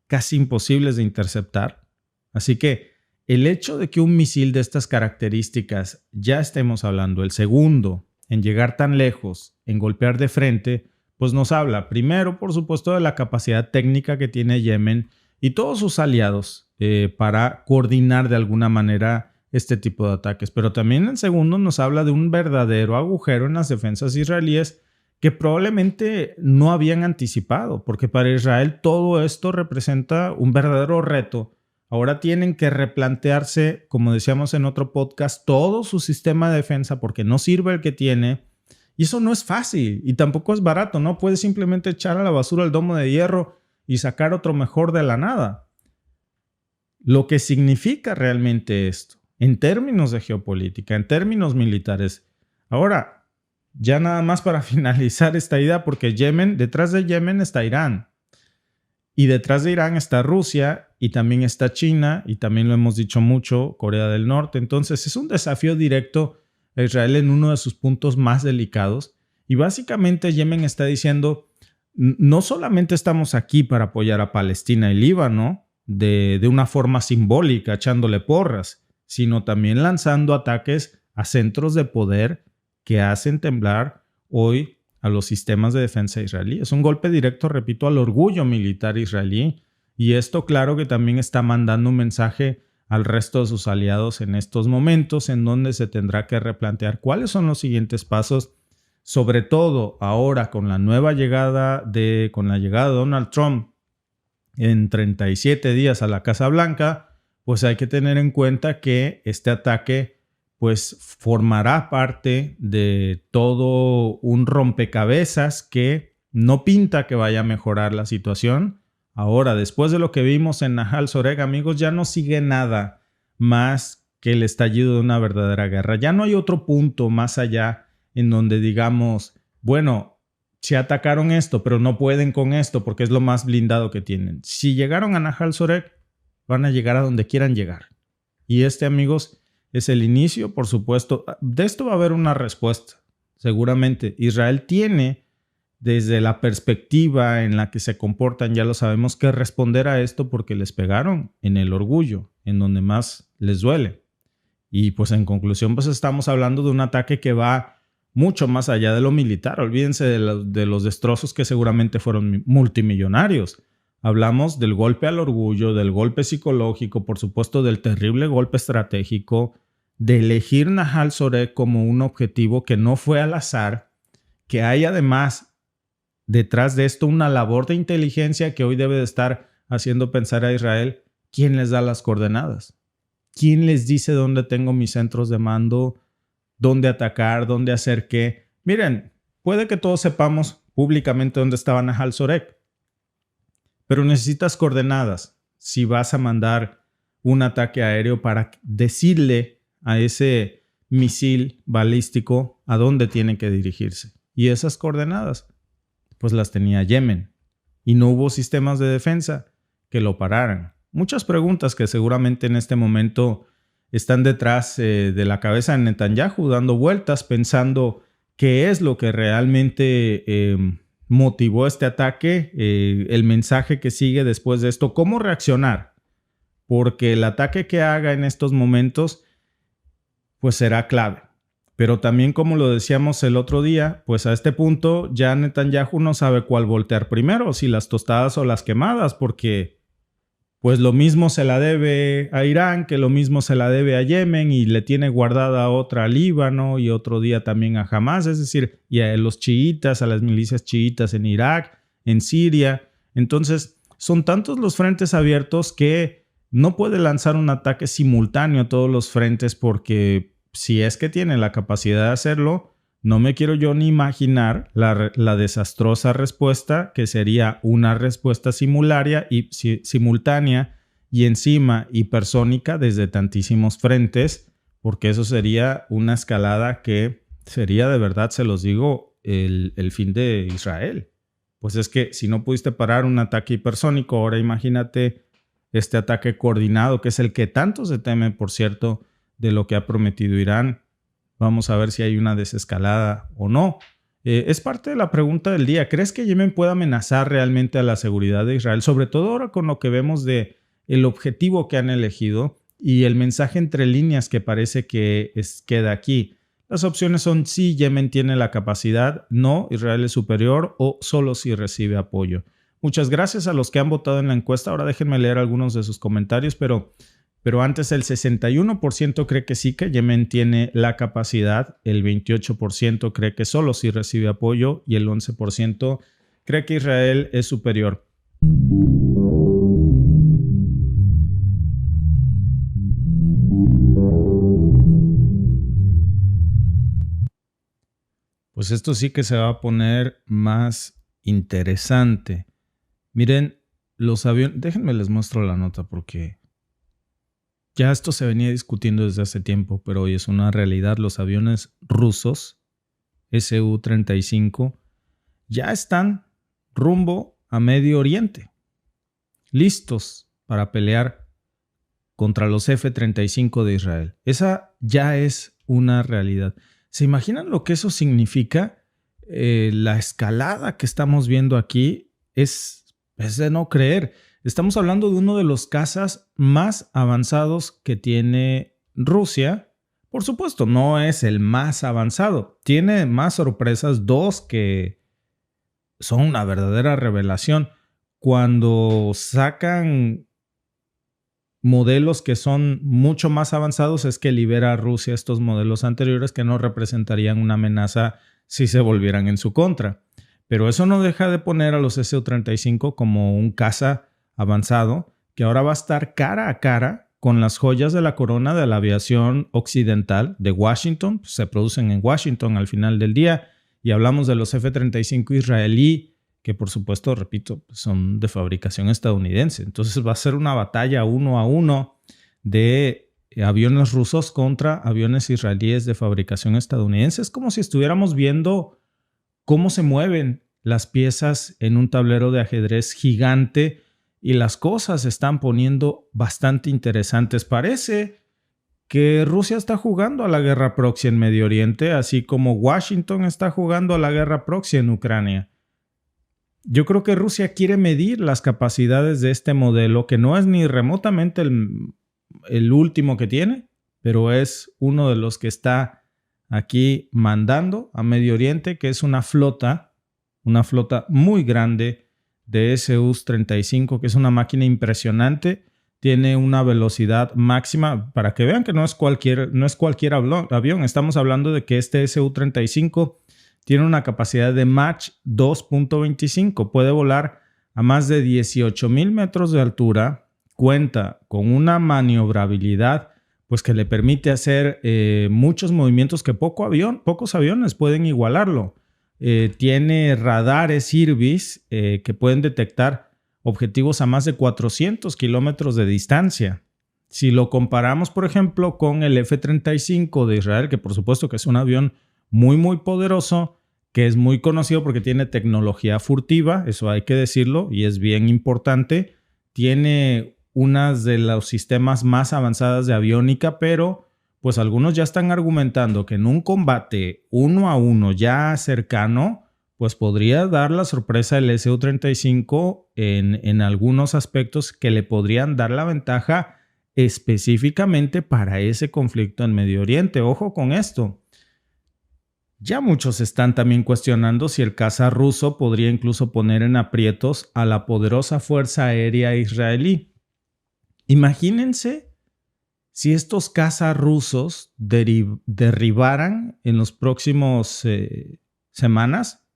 casi imposibles de interceptar. Así que el hecho de que un misil de estas características, ya estemos hablando el segundo en llegar tan lejos, en golpear de frente, pues nos habla primero, por supuesto, de la capacidad técnica que tiene Yemen y todos sus aliados para coordinar de alguna manera este tipo de ataques. Pero también en segundo nos habla de un verdadero agujero en las defensas israelíes que probablemente no habían anticipado, porque para Israel todo esto representa un verdadero reto. Ahora tienen que replantearse, como decíamos en otro podcast, todo su sistema de defensa porque no sirve el que tiene. Y eso no es fácil y tampoco es barato, ¿no? Puedes simplemente echar a la basura el domo de hierro y sacar otro mejor de la nada. Lo que significa realmente esto, en términos de geopolítica, en términos militares. Ahora, ya nada más para finalizar esta idea, porque detrás de Yemen está Irán. Y detrás de Irán está Rusia y también está China y también lo hemos dicho mucho, Corea del Norte. Entonces es un desafío directo a Israel en uno de sus puntos más delicados. Y básicamente Yemen está diciendo, no solamente estamos aquí para apoyar a Palestina y Líbano de una forma simbólica, echándole porras, sino también lanzando ataques a centros de poder que hacen temblar hoy a los sistemas de defensa israelí. Es un golpe directo, repito, al orgullo militar israelí. Y esto, claro, que también está mandando un mensaje al resto de sus aliados en estos momentos en donde se tendrá que replantear cuáles son los siguientes pasos, sobre todo ahora con la llegada de Donald Trump en 37 días a la Casa Blanca, pues hay que tener en cuenta que este ataque pues formará parte de todo un rompecabezas que no pinta que vaya a mejorar la situación. Ahora, después de lo que vimos en Nahal Soreg, amigos, ya no sigue nada más que el estallido de una verdadera guerra. Ya no hay otro punto más allá en donde digamos, bueno, si atacaron esto, pero no pueden con esto porque es lo más blindado que tienen. Si llegaron a Nahal Soreg, van a llegar a donde quieran llegar. Y amigos, es el inicio, por supuesto. De esto va a haber una respuesta, seguramente. Israel tiene, desde la perspectiva en la que se comportan, ya lo sabemos, que responder a esto porque les pegaron en el orgullo, en donde más les duele. Y pues en conclusión, pues estamos hablando de un ataque que va mucho más allá de lo militar. Olvídense de los destrozos que seguramente fueron multimillonarios. Hablamos del golpe al orgullo, del golpe psicológico, por supuesto del terrible golpe estratégico, de elegir Nahal Soreg como un objetivo que no fue al azar, que hay además detrás de esto una labor de inteligencia que hoy debe de estar haciendo pensar a Israel quién les da las coordenadas, quién les dice dónde tengo mis centros de mando, dónde atacar, dónde hacer qué. Miren, puede que todos sepamos públicamente dónde estaba Nahal Soreg, pero necesitas coordenadas si vas a mandar un ataque aéreo para decirle a ese misil balístico a dónde tiene que dirigirse. Y esas coordenadas, pues las tenía Yemen. Y no hubo sistemas de defensa que lo pararan. Muchas preguntas que seguramente en este momento están detrás de la cabeza de Netanyahu, dando vueltas, pensando qué es lo que realmente motivó este ataque, el mensaje que sigue después de esto, cómo reaccionar. Porque el ataque que haga en estos momentos pues será clave. Pero también, como lo decíamos el otro día, pues a este punto ya Netanyahu no sabe cuál voltear primero, si las tostadas o las quemadas, porque pues lo mismo se la debe a Irán, que lo mismo se la debe a Yemen y le tiene guardada otra al Líbano y otro día también a Hamas, es decir, y a los chiitas, a las milicias chiitas en Irak, en Siria. Entonces, son tantos los frentes abiertos que no puede lanzar un ataque simultáneo a todos los frentes porque si es que tiene la capacidad de hacerlo, no me quiero yo ni imaginar la desastrosa respuesta que sería una respuesta simultánea y encima hipersónica desde tantísimos frentes, porque eso sería una escalada que sería de verdad, se los digo, el fin de Israel. Pues es que si no pudiste parar un ataque hipersónico, ahora imagínate este ataque coordinado, que es el que tanto se teme, por cierto, de lo que ha prometido Irán. Vamos a ver si hay una desescalada o no. Es parte de la pregunta del día. ¿Crees que Yemen puede amenazar realmente a la seguridad de Israel? Sobre todo ahora con lo que vemos de el objetivo que han elegido y el mensaje entre líneas que parece que queda aquí. Las opciones son sí, Yemen tiene la capacidad, no, Israel es superior o solo si recibe apoyo. Muchas gracias a los que han votado en la encuesta. Ahora déjenme leer algunos de sus comentarios, pero antes el 61% cree que sí, que Yemen tiene la capacidad, el 28% cree que solo si recibe apoyo y el 11% cree que Israel es superior. Pues esto sí que se va a poner más interesante. Miren, los aviones... Déjenme les muestro la nota porque ya esto se venía discutiendo desde hace tiempo, pero hoy es una realidad. Los aviones rusos Su-35 ya están rumbo a Medio Oriente, listos para pelear contra los F-35 de Israel. Esa ya es una realidad. ¿Se imaginan lo que eso significa? La escalada que estamos viendo aquí es de no creer. Estamos hablando de uno de los cazas más avanzados que tiene Rusia. Por supuesto, no es el más avanzado. Tiene más sorpresas, dos que son una verdadera revelación. Cuando sacan modelos que son mucho más avanzados es que libera a Rusia estos modelos anteriores que no representarían una amenaza si se volvieran en su contra. Pero eso no deja de poner a los Su-35 como un caza avanzado que ahora va a estar cara a cara con las joyas de la corona de la aviación occidental de Washington. Pues se producen en Washington al final del día. Y hablamos de los F-35 israelí, que por supuesto, repito, son de fabricación estadounidense. Entonces va a ser una batalla 1-1 de aviones rusos contra aviones israelíes de fabricación estadounidense. Es como si estuviéramos viendo cómo se mueven las piezas en un tablero de ajedrez gigante y las cosas se están poniendo bastante interesantes. Parece que Rusia está jugando a la guerra proxy en Medio Oriente, así como Washington está jugando a la guerra proxy en Ucrania. Yo creo que Rusia quiere medir las capacidades de este modelo, que no es ni remotamente el último que tiene, pero es uno de los que está aquí mandando a Medio Oriente, que es una flota muy grande de Su-35, que es una máquina impresionante. Tiene una velocidad máxima, para que vean que no es cualquier avión. Estamos hablando de que este Su-35 tiene una capacidad de Mach 2.25. Puede volar a más de 18,000 metros de altura. Cuenta con una maniobrabilidad pues, que le permite hacer muchos movimientos que pocos aviones pueden igualarlo. Tiene radares Irbis que pueden detectar objetivos a más de 400 kilómetros de distancia. Si lo comparamos, por ejemplo, con el F-35 de Israel, que por supuesto que es un avión muy, muy poderoso, que es muy conocido porque tiene tecnología furtiva, eso hay que decirlo, y es bien importante. Tiene unas de los sistemas más avanzadas de aviónica, pero pues algunos ya están argumentando que en un combate 1-1 ya cercano, pues podría dar la sorpresa el Su-35 en algunos aspectos que le podrían dar la ventaja específicamente para ese conflicto en Medio Oriente. Ojo con esto. Ya muchos están también cuestionando si el caza ruso podría incluso poner en aprietos a la poderosa fuerza aérea israelí. Imagínense si estos cazas rusos derribaran en los próximos semanas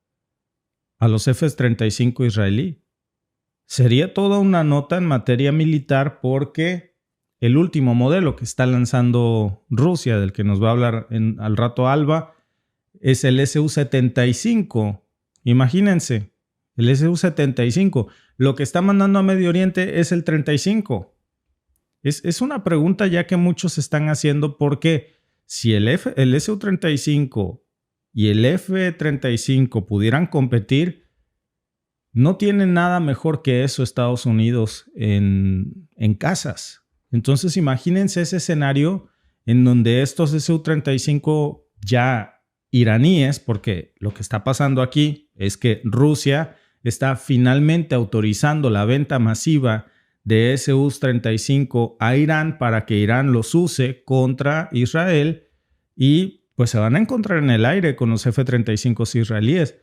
a los F-35 israelí. Sería toda una nota en materia militar porque el último modelo que está lanzando Rusia, del que nos va a hablar al rato Alba, es el Su-75. Imagínense, el Su-75. Lo que está mandando a Medio Oriente es el 35. Es una pregunta ya que muchos están haciendo porque si el Su-35 y el F-35 pudieran competir, no tienen nada mejor que eso Estados Unidos en cazas. Entonces imagínense ese escenario en donde estos Su-35 ya iraníes, porque lo que está pasando aquí es que Rusia está finalmente autorizando la venta masiva de Su-35 a Irán para que Irán los use contra Israel y pues se van a encontrar en el aire con los F-35 israelíes.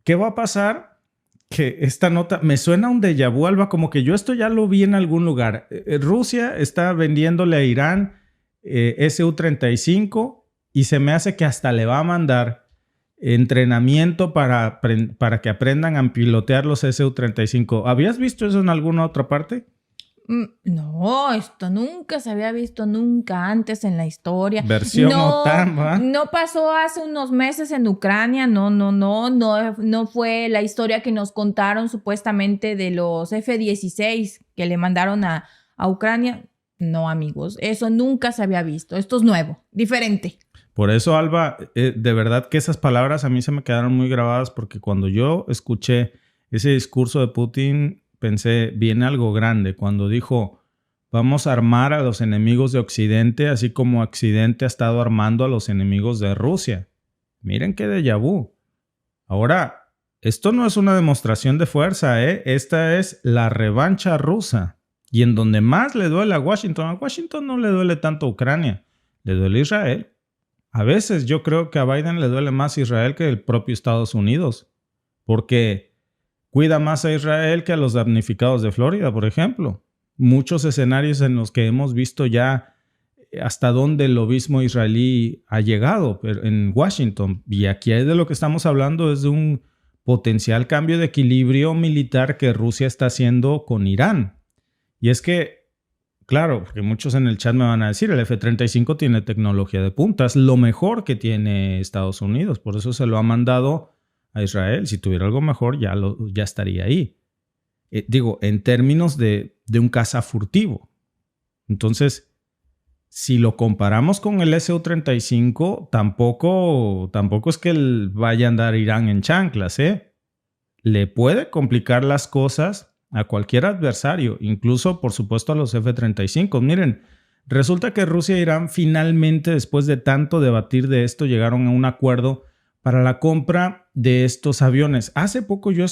¿Qué va a pasar? Que esta nota me suena a un déjà vu, Alba, como que yo esto ya lo vi en algún lugar. Rusia está vendiéndole a Irán Su-35 y se me hace que hasta le va a mandar entrenamiento para que aprendan a pilotear los Su-35. ¿Habías visto eso en alguna otra parte? No, esto nunca se había visto nunca antes en la historia. Versión OTAN, ¿va? No pasó hace unos meses en Ucrania, no fue la historia que nos contaron supuestamente de los F-16 que le mandaron a Ucrania. No, amigos, eso nunca se había visto. Esto es nuevo, diferente. Por eso, Alba, de verdad que esas palabras a mí se me quedaron muy grabadas porque cuando yo escuché ese discurso de Putin, pensé, viene algo grande. Cuando dijo, vamos a armar a los enemigos de Occidente, así como Occidente ha estado armando a los enemigos de Rusia. Miren qué déjà vu. Ahora, esto no es una demostración de fuerza, ¿eh? Esta es la revancha rusa. Y en donde más le duele a Washington no le duele tanto a Ucrania, le duele a Israel. A veces yo creo que a Biden le duele más Israel que el propio Estados Unidos, porque cuida más a Israel que a los damnificados de Florida, por ejemplo. Muchos escenarios en los que hemos visto ya hasta dónde el lobismo israelí ha llegado en Washington. Y aquí de lo que estamos hablando es de un potencial cambio de equilibrio militar que Rusia está haciendo con Irán. Y es que Claro, porque muchos en el chat me van a decir, el F-35 tiene tecnología de punta, es lo mejor que tiene Estados Unidos, por eso se lo ha mandado a Israel. Si tuviera algo mejor, ya estaría ahí. Digo, en términos de un caza furtivo. Entonces, si lo comparamos con el Su-35, tampoco es que vaya a andar Irán en chanclas, ¿eh? Le puede complicar las cosas a cualquier adversario, incluso, por supuesto, a los F-35. Miren, resulta que Rusia e Irán finalmente, después de tanto debatir de esto, llegaron a un acuerdo para la compra de estos aviones. Hace poco yo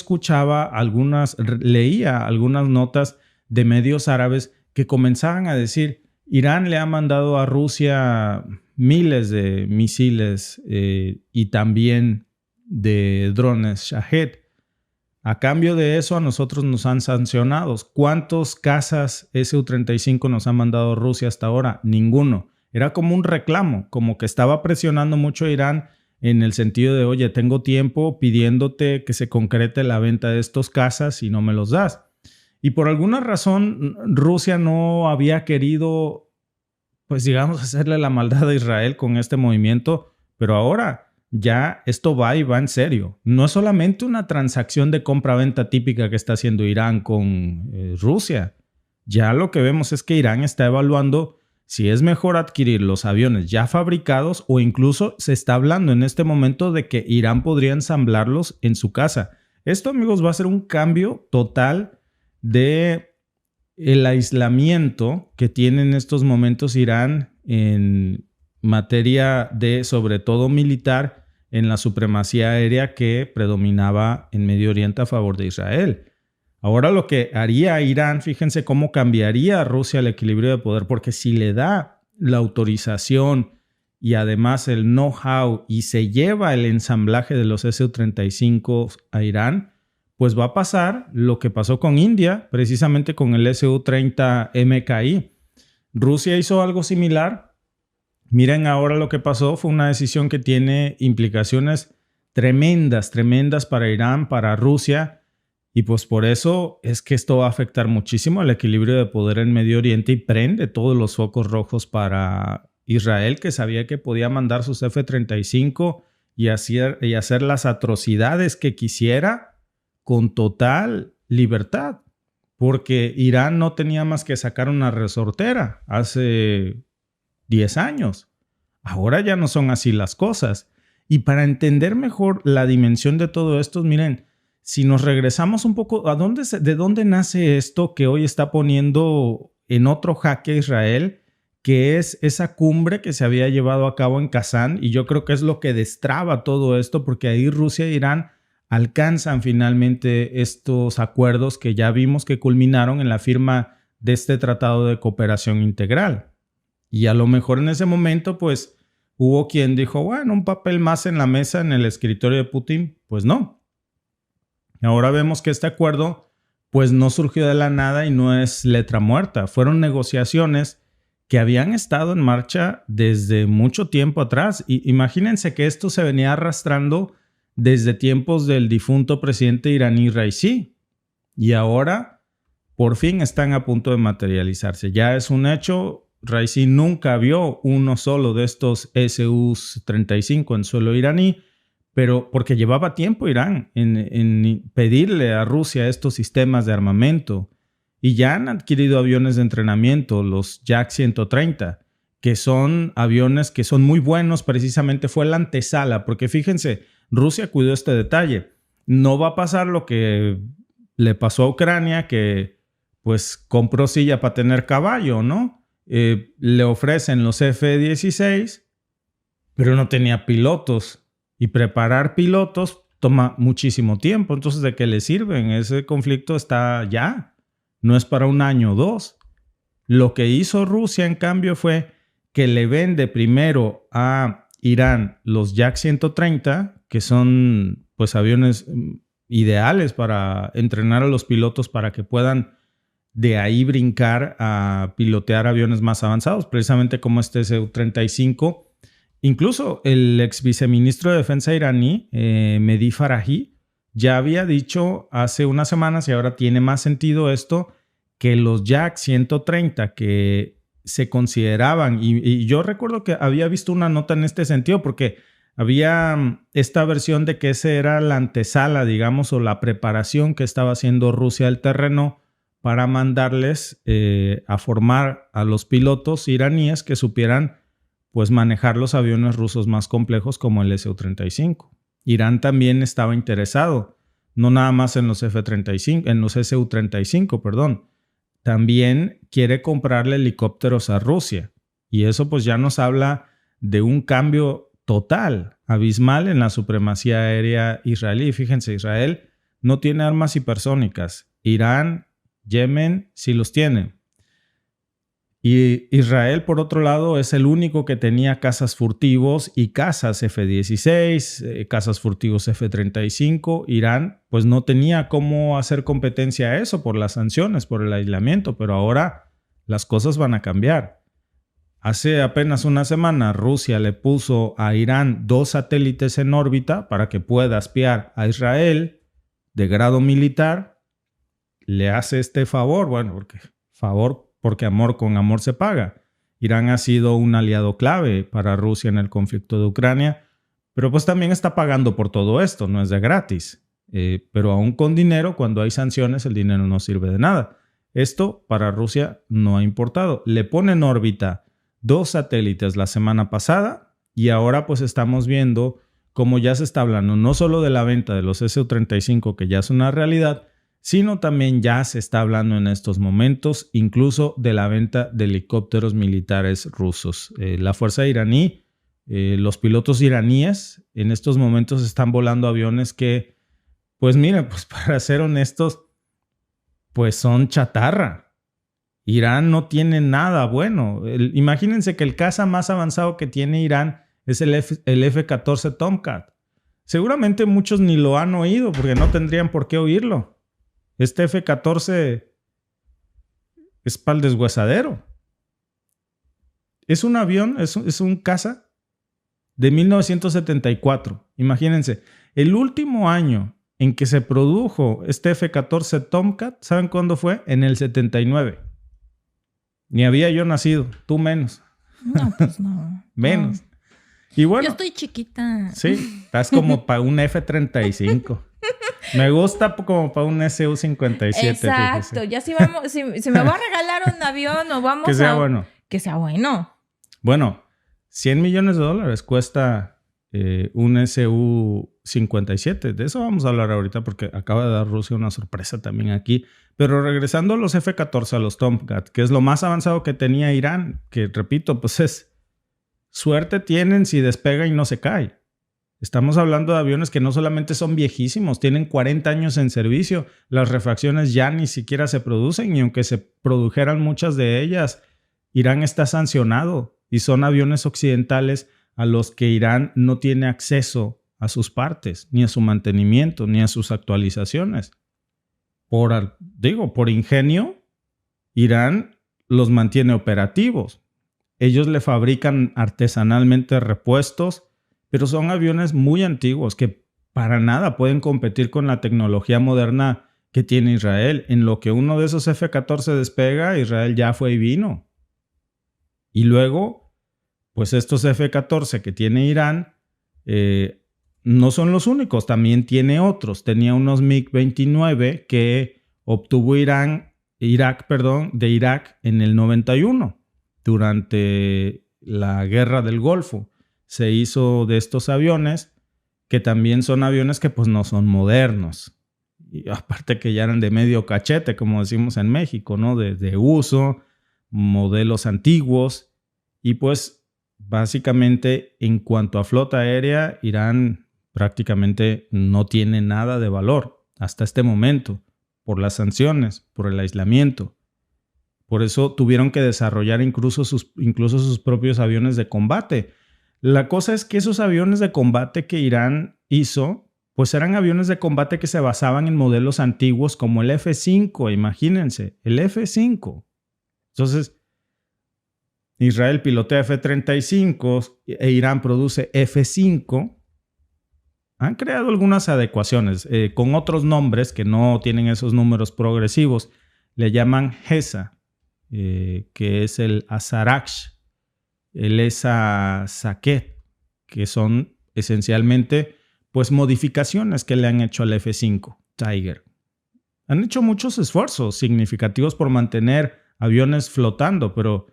leía algunas notas de medios árabes que comenzaban a decir, Irán le ha mandado a Rusia miles de misiles y también de drones Shahed. A cambio de eso, a nosotros nos han sancionado. ¿Cuántos cazas Su-35 nos ha mandado Rusia hasta ahora? Ninguno. Era como un reclamo, como que estaba presionando mucho a Irán en el sentido de, oye, tengo tiempo pidiéndote que se concrete la venta de estos cazas y no me los das. Y por alguna razón, Rusia no había querido, pues digamos, hacerle la maldad a Israel con este movimiento, pero ahora ya esto va y va en serio. No es solamente una transacción de compra-venta típica que está haciendo Irán con Rusia. Ya lo que vemos es que Irán está evaluando si es mejor adquirir los aviones ya fabricados o incluso se está hablando en este momento de que Irán podría ensamblarlos en su casa. Esto, amigos, va a ser un cambio total de el aislamiento que tiene en estos momentos Irán en materia de, sobre todo militar, en la supremacía aérea que predominaba en Medio Oriente a favor de Israel. Ahora lo que haría Irán, fíjense cómo cambiaría a Rusia el equilibrio de poder, porque si le da la autorización y además el know-how y se lleva el ensamblaje de los Su-35 a Irán, pues va a pasar lo que pasó con India, precisamente con el Su-30 MKI. Rusia hizo algo similar. Miren ahora lo que pasó, fue una decisión que tiene implicaciones tremendas para Irán, para Rusia, y pues por eso es que esto va a afectar muchísimo el equilibrio de poder en Medio Oriente y prende todos los focos rojos para Israel, que sabía que podía mandar sus F-35 y hacer las atrocidades que quisiera con total libertad, porque Irán no tenía más que sacar una resortera hace 10 años. Ahora ya no son así las cosas. Y para entender mejor la dimensión de todo esto, miren, si nos regresamos un poco, ¿de dónde nace esto que hoy está poniendo en otro jaque a Israel? Que es esa cumbre que se había llevado a cabo en Kazán, y yo creo que es lo que destraba todo esto, porque ahí Rusia e Irán alcanzan finalmente estos acuerdos que ya vimos que culminaron en la firma de este tratado de cooperación integral. Y a lo mejor en ese momento, pues, hubo quien dijo, bueno, un papel más en la mesa en el escritorio de Putin. Pues no. Ahora vemos que este acuerdo, pues, no surgió de la nada y no es letra muerta. Fueron negociaciones que habían estado en marcha desde mucho tiempo atrás. Y imagínense que esto se venía arrastrando desde tiempos del difunto presidente iraní Raisi. Y ahora, por fin, están a punto de materializarse. Ya es un hecho. Raisi nunca vio uno solo de estos Su-35 en suelo iraní, pero porque llevaba tiempo Irán en pedirle a Rusia estos sistemas de armamento, y ya han adquirido aviones de entrenamiento, los Yak-130, que son aviones que son muy buenos. Precisamente fue la antesala, porque fíjense, Rusia cuidó este detalle. No va a pasar lo que le pasó a Ucrania, que pues compró silla para tener caballo, ¿no? Le ofrecen los F-16, pero no tenía pilotos. Y preparar pilotos toma muchísimo tiempo. Entonces, ¿de qué le sirven? Ese conflicto está ya. No es para un año o dos. Lo que hizo Rusia, en cambio, fue que le vende primero a Irán los Yak-130, que son pues aviones ideales para entrenar a los pilotos para que puedan de ahí brincar a pilotear aviones más avanzados, precisamente como este Su-35. Incluso el ex viceministro de Defensa iraní, Mehdi Farahi, ya había dicho hace unas semanas, y ahora tiene más sentido esto, que los Yak 130 que se consideraban, y yo recuerdo que había visto una nota en este sentido, porque había esta versión de que esa era la antesala, digamos, o la preparación que estaba haciendo Rusia al terreno para mandarles a formar a los pilotos iraníes que supieran pues manejar los aviones rusos más complejos como el Su-35. Irán también estaba interesado, no nada más en los F-35, en los Su-35, perdón. También quiere comprarle helicópteros a Rusia. Y eso pues ya nos habla de un cambio total, abismal en la supremacía aérea israelí. Fíjense, Israel no tiene armas hipersónicas. Irán, Yemen sí los tiene. Y Israel, por otro lado, es el único que tenía cazas furtivos y cazas F-16, cazas furtivos F-35. Irán, pues no tenía cómo hacer competencia a eso por las sanciones, por el aislamiento, pero ahora las cosas van a cambiar. Hace apenas una semana, Rusia le puso a Irán 2 satélites en órbita para que pueda espiar a Israel de grado militar. Le hace este favor, bueno, porque amor con amor se paga. Irán ha sido un aliado clave para Rusia en el conflicto de Ucrania, pero pues también está pagando por todo esto, no es de gratis. Pero aún con dinero, cuando hay sanciones, el dinero no sirve de nada. Esto para Rusia no ha importado. Le pone en órbita 2 satélites la semana pasada y ahora pues estamos viendo cómo ya se está hablando no solo de la venta de los Su-35, que ya es una realidad, sino también ya se está hablando en estos momentos incluso de la venta de helicópteros militares rusos. La fuerza iraní, los pilotos iraníes en estos momentos están volando aviones que, pues miren, pues para ser honestos, pues son chatarra. Irán no tiene nada bueno. Imagínense que el caza más avanzado que tiene Irán es el F-14 Tomcat. Seguramente muchos ni lo han oído porque no tendrían por qué oírlo. Este F-14 es para el deshuesadero. Es un avión, es un caza de 1974. Imagínense, el último año en que se produjo este F-14 Tomcat, ¿saben cuándo fue? En el 79. Ni había yo nacido, tú menos. No, pues no. Menos. No. Y bueno, yo estoy chiquita. Sí, estás como para un F-35. Me gusta como para un Su-57. Exacto. Fíjese. Ya si vamos, si me va a regalar un avión o vamos Que sea bueno. Que sea bueno. Bueno, $100 millones cuesta un Su-57. De eso vamos a hablar ahorita porque acaba de dar Rusia una sorpresa también aquí. Pero regresando a los F-14, a los Tomcat, que es lo más avanzado que tenía Irán, que repito, pues es suerte tienen si despega y no se cae. Estamos hablando de aviones que no solamente son viejísimos, tienen 40 años en servicio. Las refacciones ya ni siquiera se producen y aunque se produjeran muchas de ellas, Irán está sancionado y son aviones occidentales a los que Irán no tiene acceso a sus partes, ni a su mantenimiento, ni a sus actualizaciones. Por ingenio, Irán los mantiene operativos. Ellos le fabrican artesanalmente repuestos, pero son aviones muy antiguos que para nada pueden competir con la tecnología moderna que tiene Israel. En lo que uno de esos F-14 despega, Israel ya fue y vino. Y luego, pues estos F-14 que tiene Irán no son los únicos, también tiene otros. Tenía unos MiG-29 que obtuvo Irak de Irak en el 91, durante la guerra del Golfo. Se hizo de estos aviones, que también son aviones que pues no son modernos. Y aparte que ya eran de medio cachete, como decimos en México, ¿no? De uso, modelos antiguos. Y pues básicamente en cuanto a flota aérea, Irán prácticamente no tiene nada de valor hasta este momento, por las sanciones, por el aislamiento. Por eso tuvieron que desarrollar incluso sus propios aviones de combate. La cosa es que esos aviones de combate que Irán hizo, pues eran aviones de combate que se basaban en modelos antiguos como el F-5, imagínense, el F-5. Entonces, Israel pilotea F-35 e Irán produce F-5. Han creado algunas adecuaciones con otros nombres que no tienen esos números progresivos. le llaman HESA, que es el Azarakh, el ESA Saket, que son esencialmente pues modificaciones que le han hecho al F-5 Tiger. Han hecho muchos esfuerzos significativos por mantener aviones flotando, pero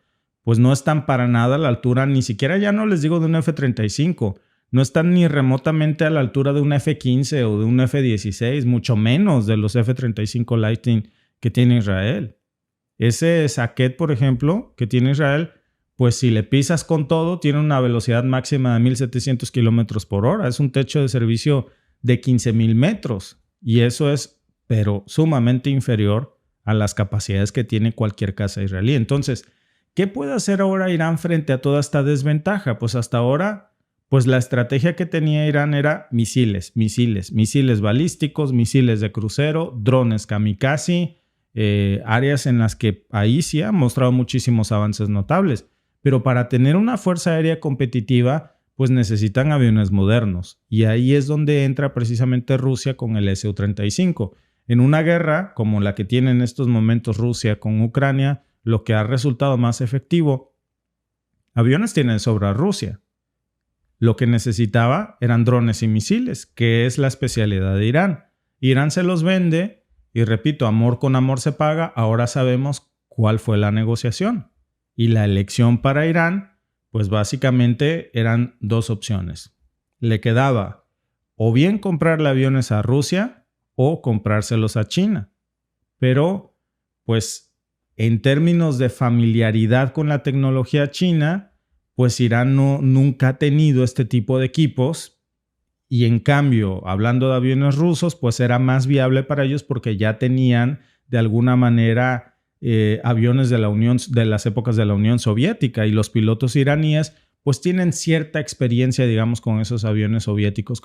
pues no están para nada a la altura, ni siquiera ya no les digo de un F-35, no están ni remotamente a la altura de un F-15 o de un F-16, mucho menos de los F-35 Lightning que tiene Israel. Ese Saket, por ejemplo, que tiene Israel, pues si le pisas con todo, tiene una velocidad máxima de 1.700 kilómetros por hora. Es un techo de servicio de 15.000 metros. Y eso es, pero sumamente inferior a las capacidades que tiene cualquier caza israelí. Entonces, ¿qué puede hacer ahora Irán frente a toda esta desventaja? Pues hasta ahora, pues la estrategia que tenía Irán era misiles balísticos, misiles de crucero, drones kamikaze, áreas en las que ahí sí ha mostrado muchísimos avances notables. Pero para tener una fuerza aérea competitiva, pues necesitan aviones modernos. Y ahí es donde entra precisamente Rusia con el Su-35. En una guerra como la que tiene en estos momentos Rusia con Ucrania, lo que ha resultado más efectivo, aviones tiene de sobra Rusia. Lo que necesitaba eran drones y misiles, que es la especialidad de Irán. Irán se los vende y repito, amor con amor se paga. Ahora sabemos cuál fue la negociación. Y la elección para Irán, pues básicamente eran dos opciones. Le quedaba o bien comprarle aviones a Rusia o comprárselos a China. Pero, pues, en términos de familiaridad con la tecnología china, pues Irán nunca ha tenido este tipo de equipos. Y en cambio, hablando de aviones rusos, pues era más viable para ellos porque ya tenían de alguna manera aviones de las épocas de la Unión Soviética, y los pilotos iraníes pues tienen cierta experiencia, digamos, con esos aviones soviéticos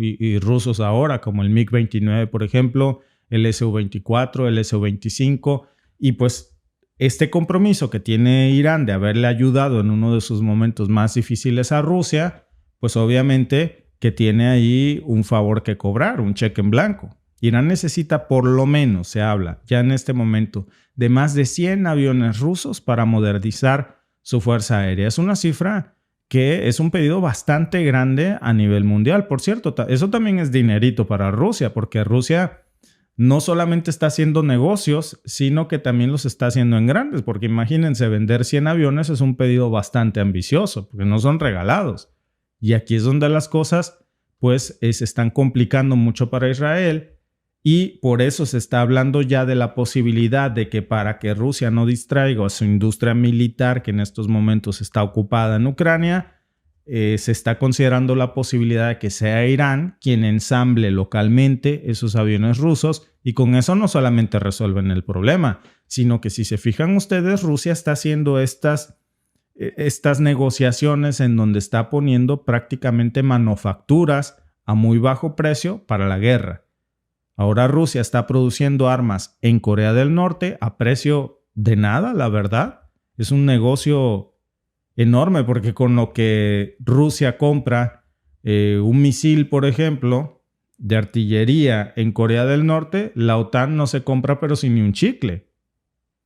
y rusos ahora, como el MiG-29, por ejemplo, el Su-24, el Su-25, y pues este compromiso que tiene Irán de haberle ayudado en uno de sus momentos más difíciles a Rusia, pues obviamente que tiene ahí un favor que cobrar, un cheque en blanco. Irán necesita por lo menos, se habla ya en este momento, de más de 100 aviones rusos para modernizar su fuerza aérea. Es una cifra que es un pedido bastante grande a nivel mundial. Por cierto, eso también es dinerito para Rusia, porque Rusia no solamente está haciendo negocios, sino que también los está haciendo en grandes, porque imagínense, vender 100 aviones es un pedido bastante ambicioso, porque no son regalados. Y aquí es donde las cosas pues se están complicando mucho para Israel. Y por eso se está hablando ya de la posibilidad de que para que Rusia no distraiga a su industria militar, que en estos momentos está ocupada en Ucrania, se está considerando la posibilidad de que sea Irán quien ensamble localmente esos aviones rusos, y con eso no solamente resuelven el problema, sino que si se fijan ustedes, Rusia está haciendo estas negociaciones en donde está poniendo prácticamente manufacturas a muy bajo precio para la guerra. Ahora Rusia está produciendo armas en Corea del Norte a precio de nada, la verdad. Es un negocio enorme porque con lo que Rusia compra un misil, por ejemplo, de artillería en Corea del Norte, la OTAN no se compra pero sin ni un chicle.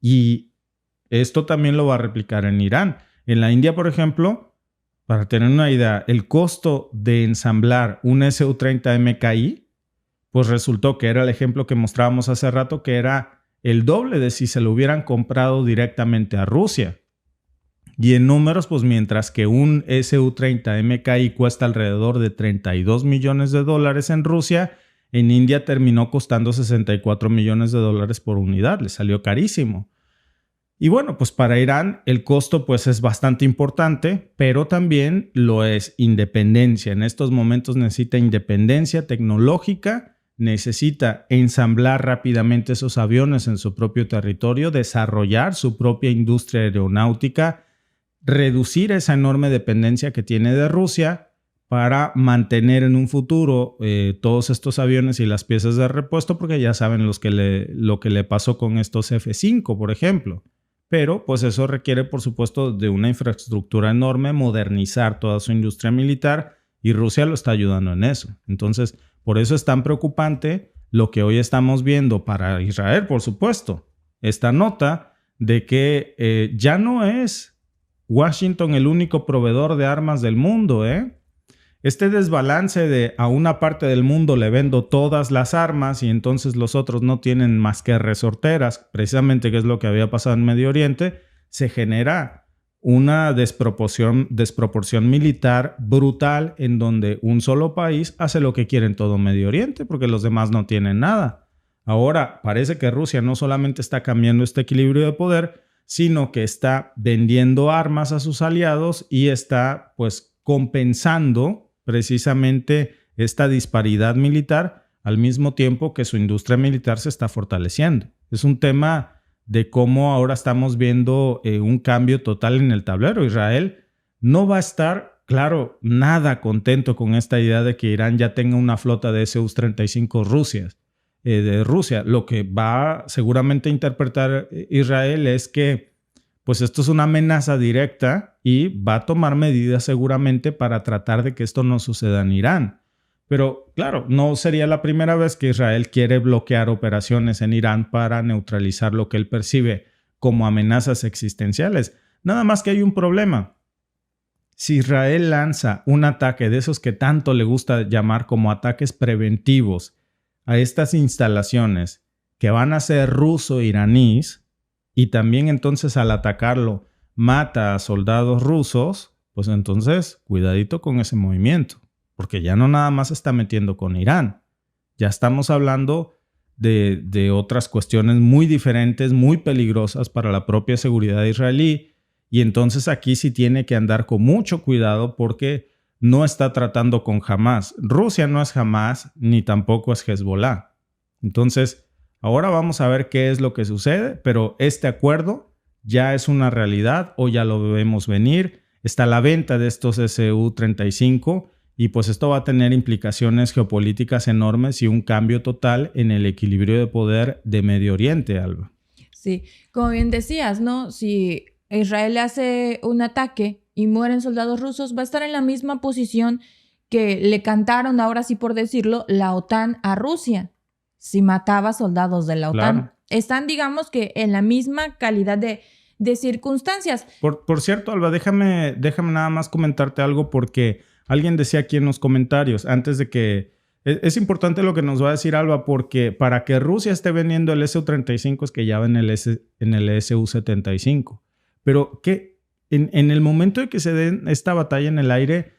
Y esto también lo va a replicar en Irán. En la India, por ejemplo, para tener una idea, el costo de ensamblar un Su-30 MKI, pues resultó que era el ejemplo que mostrábamos hace rato, que era el doble de si se lo hubieran comprado directamente a Rusia. Y en números, pues mientras que un Su-30 MKI cuesta alrededor de $32 millones en Rusia, en India terminó costando $64 millones por unidad. Le salió carísimo. Y bueno, pues para Irán el costo pues es bastante importante, pero también lo es independencia. En estos momentos necesita independencia tecnológica, necesita ensamblar rápidamente esos aviones en su propio territorio, desarrollar su propia industria aeronáutica, reducir esa enorme dependencia que tiene de Rusia para mantener en un futuro todos estos aviones y las piezas de repuesto, porque ya saben lo que le pasó con estos F-5, por ejemplo. Pero pues eso requiere, por supuesto, de una infraestructura enorme, modernizar toda su industria militar, y Rusia lo está ayudando en eso. Entonces, por eso es tan preocupante lo que hoy estamos viendo para Israel, por supuesto, esta nota de que ya no es Washington el único proveedor de armas del mundo, ¿eh? Este desbalance de a una parte del mundo le vendo todas las armas y entonces los otros no tienen más que resorteras, precisamente que es lo que había pasado en Medio Oriente, se genera una desproporción militar brutal en donde un solo país hace lo que quiere en todo Medio Oriente porque los demás no tienen nada. Ahora parece que Rusia no solamente está cambiando este equilibrio de poder, sino que está vendiendo armas a sus aliados y está pues compensando precisamente esta disparidad militar al mismo tiempo que su industria militar se está fortaleciendo. Es un tema de cómo ahora estamos viendo un cambio total en el tablero. Israel no va a estar, claro, nada contento con esta idea de que Irán ya tenga una flota de Su-35 de Rusia. Lo que va seguramente a interpretar Israel es que pues esto es una amenaza directa y va a tomar medidas seguramente para tratar de que esto no suceda en Irán. Pero claro, no sería la primera vez que Israel quiere bloquear operaciones en Irán para neutralizar lo que él percibe como amenazas existenciales. Nada más que hay un problema. Si Israel lanza un ataque de esos que tanto le gusta llamar como ataques preventivos a estas instalaciones que van a ser ruso-iraníes, y también entonces al atacarlo mata a soldados rusos, pues entonces cuidadito con ese movimiento, porque ya no nada más se está metiendo con Irán. Ya estamos hablando de otras cuestiones muy diferentes, muy peligrosas para la propia seguridad israelí, y entonces aquí sí tiene que andar con mucho cuidado porque no está tratando con Hamas. Rusia no es Hamas ni tampoco es Hezbollah. Entonces, ahora vamos a ver qué es lo que sucede, pero este acuerdo ya es una realidad o ya lo vemos venir. Está la venta de estos Su-35 y pues esto va a tener implicaciones geopolíticas enormes y un cambio total en el equilibrio de poder de Medio Oriente, Alba. Sí, como bien decías, ¿no? Si Israel hace un ataque y mueren soldados rusos, va a estar en la misma posición que le cantaron, ahora sí por decirlo, la OTAN a Rusia. Si mataba soldados de la OTAN. Claro. Están, digamos que, en la misma calidad de circunstancias. Por cierto, Alba, déjame nada más comentarte algo porque alguien decía aquí en los comentarios, antes de que... Es importante lo que nos va a decir Alba porque para que Rusia esté vendiendo el Su-35 es que ya va en el Su-75. Pero que en el momento de que se dé esta batalla en el aire,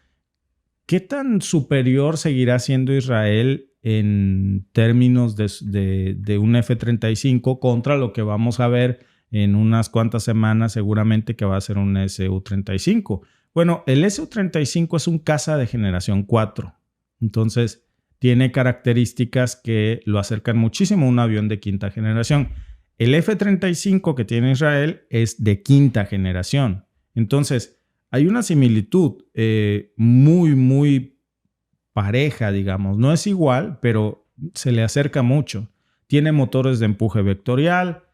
¿qué tan superior seguirá siendo Israel en términos de un F-35 contra lo que vamos a ver en unas cuantas semanas seguramente que va a ser un Su-35? Bueno, el Su-35 es un caza de generación 4. Entonces, tiene características que lo acercan muchísimo a un avión de quinta generación. El F-35 que tiene Israel es de quinta generación. Entonces, hay una similitud muy, muy pareja, digamos. No es igual, pero se le acerca mucho. Tiene motores de empuje vectorial,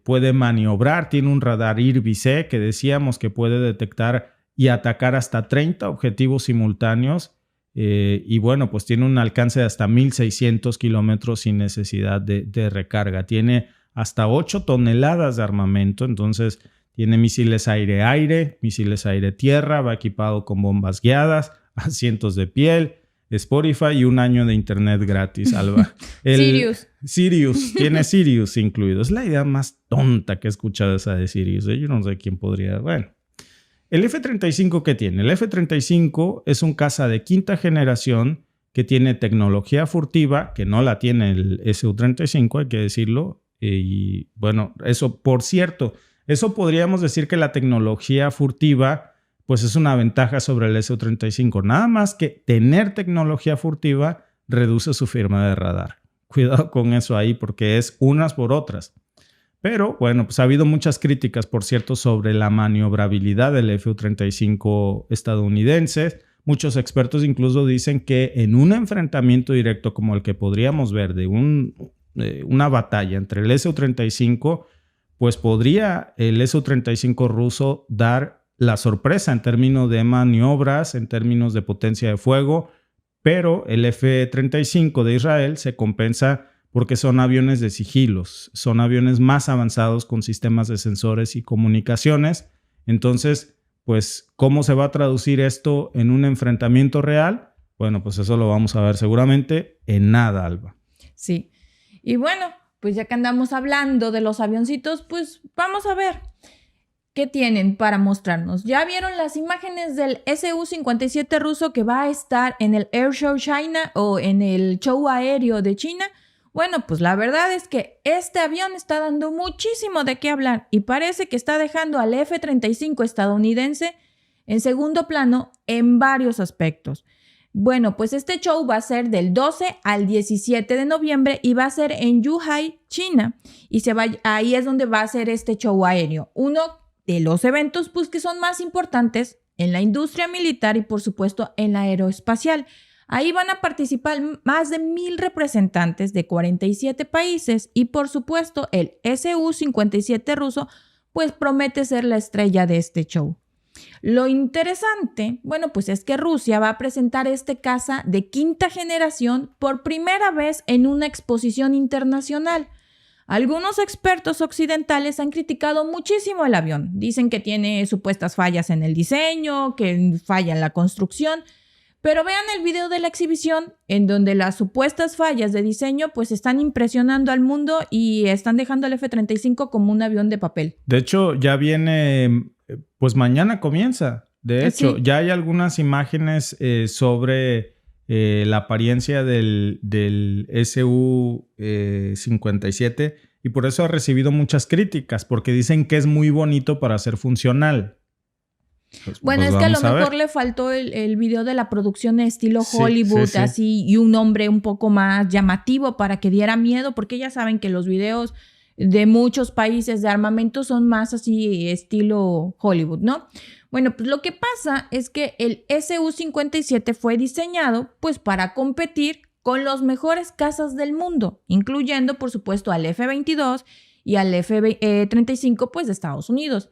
puede maniobrar, tiene un radar IRBC que decíamos que puede detectar y atacar hasta 30 objetivos simultáneos. Y bueno, pues tiene un alcance de hasta 1,600 kilómetros sin necesidad de recarga. Tiene hasta 8 toneladas de armamento, entonces tiene misiles aire-aire, misiles aire-tierra, va equipado con bombas guiadas, asientos de piel, Spotify y un año de internet gratis, Alba. Sirius, tiene Sirius incluido. Es la idea más tonta que he escuchado esa de Sirius. Yo no sé quién podría... Bueno, el F-35 ¿qué tiene? El F-35 es un caza de quinta generación que tiene tecnología furtiva, que no la tiene el Su-35, hay que decirlo. Y bueno, eso, por cierto, eso podríamos decir que la tecnología furtiva pues es una ventaja sobre el Su-35. Nada más que tener tecnología furtiva reduce su firma de radar. Cuidado con eso ahí porque es unas por otras. Pero bueno, pues ha habido muchas críticas, por cierto, sobre la maniobrabilidad del F-35 estadounidense. Muchos expertos incluso dicen que en un enfrentamiento directo como el que podríamos ver de una batalla entre el Su-35, pues podría el Su-35 ruso dar la sorpresa en términos de maniobras, en términos de potencia de fuego, pero el F-35 de Israel se compensa porque son aviones de sigilos, son aviones más avanzados con sistemas de sensores y comunicaciones. Entonces, pues, ¿cómo se va a traducir esto en un enfrentamiento real? Bueno, pues eso lo vamos a ver seguramente en nada, Alba. Sí. Y bueno, pues ya que andamos hablando de los avioncitos, pues vamos a ver qué tienen para mostrarnos. ¿Ya vieron las imágenes del Su-57 ruso que va a estar en el Air Show China o en el show aéreo de China? Bueno, pues la verdad es que este avión está dando muchísimo de qué hablar y parece que está dejando al F-35 estadounidense en segundo plano en varios aspectos. Bueno, pues este show va a ser del 12 al 17 de noviembre y va a ser en Zhuhai, China. Y ahí es donde va a ser este show aéreo. Uno de los eventos pues, que son más importantes en la industria militar y por supuesto en la aeroespacial. Ahí van a participar más de 1,000 representantes de 47 países y por supuesto el Su-57 ruso pues promete ser la estrella de este show. Lo interesante, bueno, pues es que Rusia va a presentar este caza de quinta generación por primera vez en una exposición internacional. Algunos expertos occidentales han criticado muchísimo el avión. Dicen que tiene supuestas fallas en el diseño, que falla en la construcción. Pero vean el video de la exhibición en donde las supuestas fallas de diseño pues están impresionando al mundo y están dejando al F-35 como un avión de papel. De hecho, ya viene, pues mañana comienza. De hecho, Sí. ya hay algunas imágenes sobre la apariencia del Su-57 y por eso ha recibido muchas críticas, porque dicen que es muy bonito para ser funcional. Bueno, Pues es que a lo vamos a ver. mejor le faltó el video de la producción estilo Sí, Hollywood, sí, sí. así, y un nombre un poco más llamativo para que diera miedo, porque ya saben que los videos de muchos países de armamento son más así estilo Hollywood, ¿no? Bueno, pues lo que pasa es que el Su-57 fue diseñado pues para competir con los mejores cazas del mundo, incluyendo por supuesto al F-22 y al F-35 pues de Estados Unidos.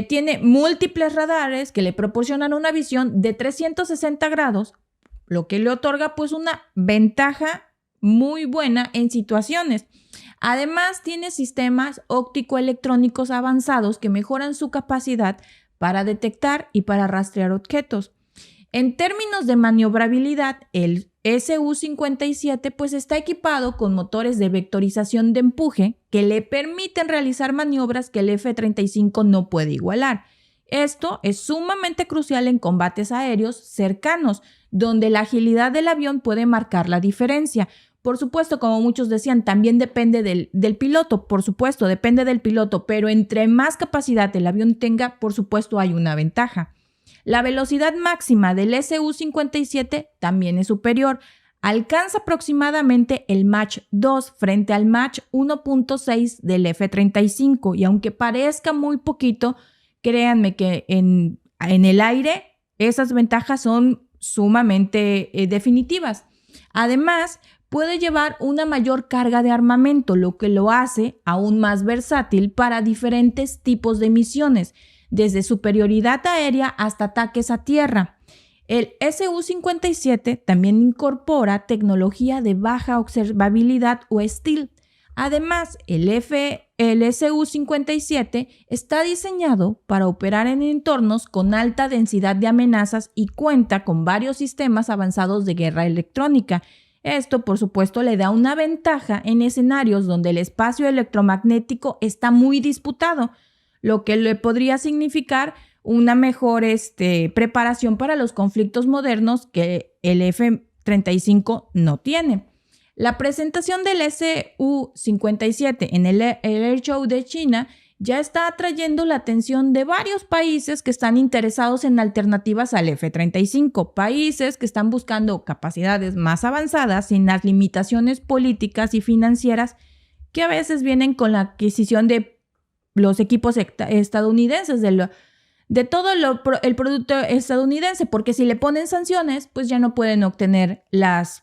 Tiene múltiples radares que le proporcionan una visión de 360 grados, lo que le otorga pues una ventaja muy buena en situaciones. Además, tiene sistemas óptico-electrónicos avanzados que mejoran su capacidad para detectar y para rastrear objetos. En términos de maniobrabilidad, el Su-57 pues está equipado con motores de vectorización de empuje que le permiten realizar maniobras que el F-35 no puede igualar. Esto es sumamente crucial en combates aéreos cercanos, donde la agilidad del avión puede marcar la diferencia. Por supuesto, como muchos decían, también depende del piloto, por supuesto, depende del piloto, pero entre más capacidad el avión tenga, por supuesto, hay una ventaja. La velocidad máxima del Su-57 también es superior. Alcanza aproximadamente el Mach 2 frente al Mach 1.6 del F-35 y aunque parezca muy poquito, créanme que en el aire esas ventajas son sumamente definitivas. Además, puede llevar una mayor carga de armamento, lo que lo hace aún más versátil para diferentes tipos de misiones, desde superioridad aérea hasta ataques a tierra. El Su-57 también incorpora tecnología de baja observabilidad o stealth. Además, el Su-57 está diseñado para operar en entornos con alta densidad de amenazas y cuenta con varios sistemas avanzados de guerra electrónica. Esto, por supuesto, le da una ventaja en escenarios donde el espacio electromagnético está muy disputado, lo que le podría significar una mejor preparación para los conflictos modernos que el F-35 no tiene. La presentación del Su-57 en el Air Show de China ya está atrayendo la atención de varios países que están interesados en alternativas al F-35, países que están buscando capacidades más avanzadas sin las limitaciones políticas y financieras que a veces vienen con la adquisición de los equipos estadounidenses, de todo el producto estadounidense, porque si le ponen sanciones, pues ya no pueden obtener las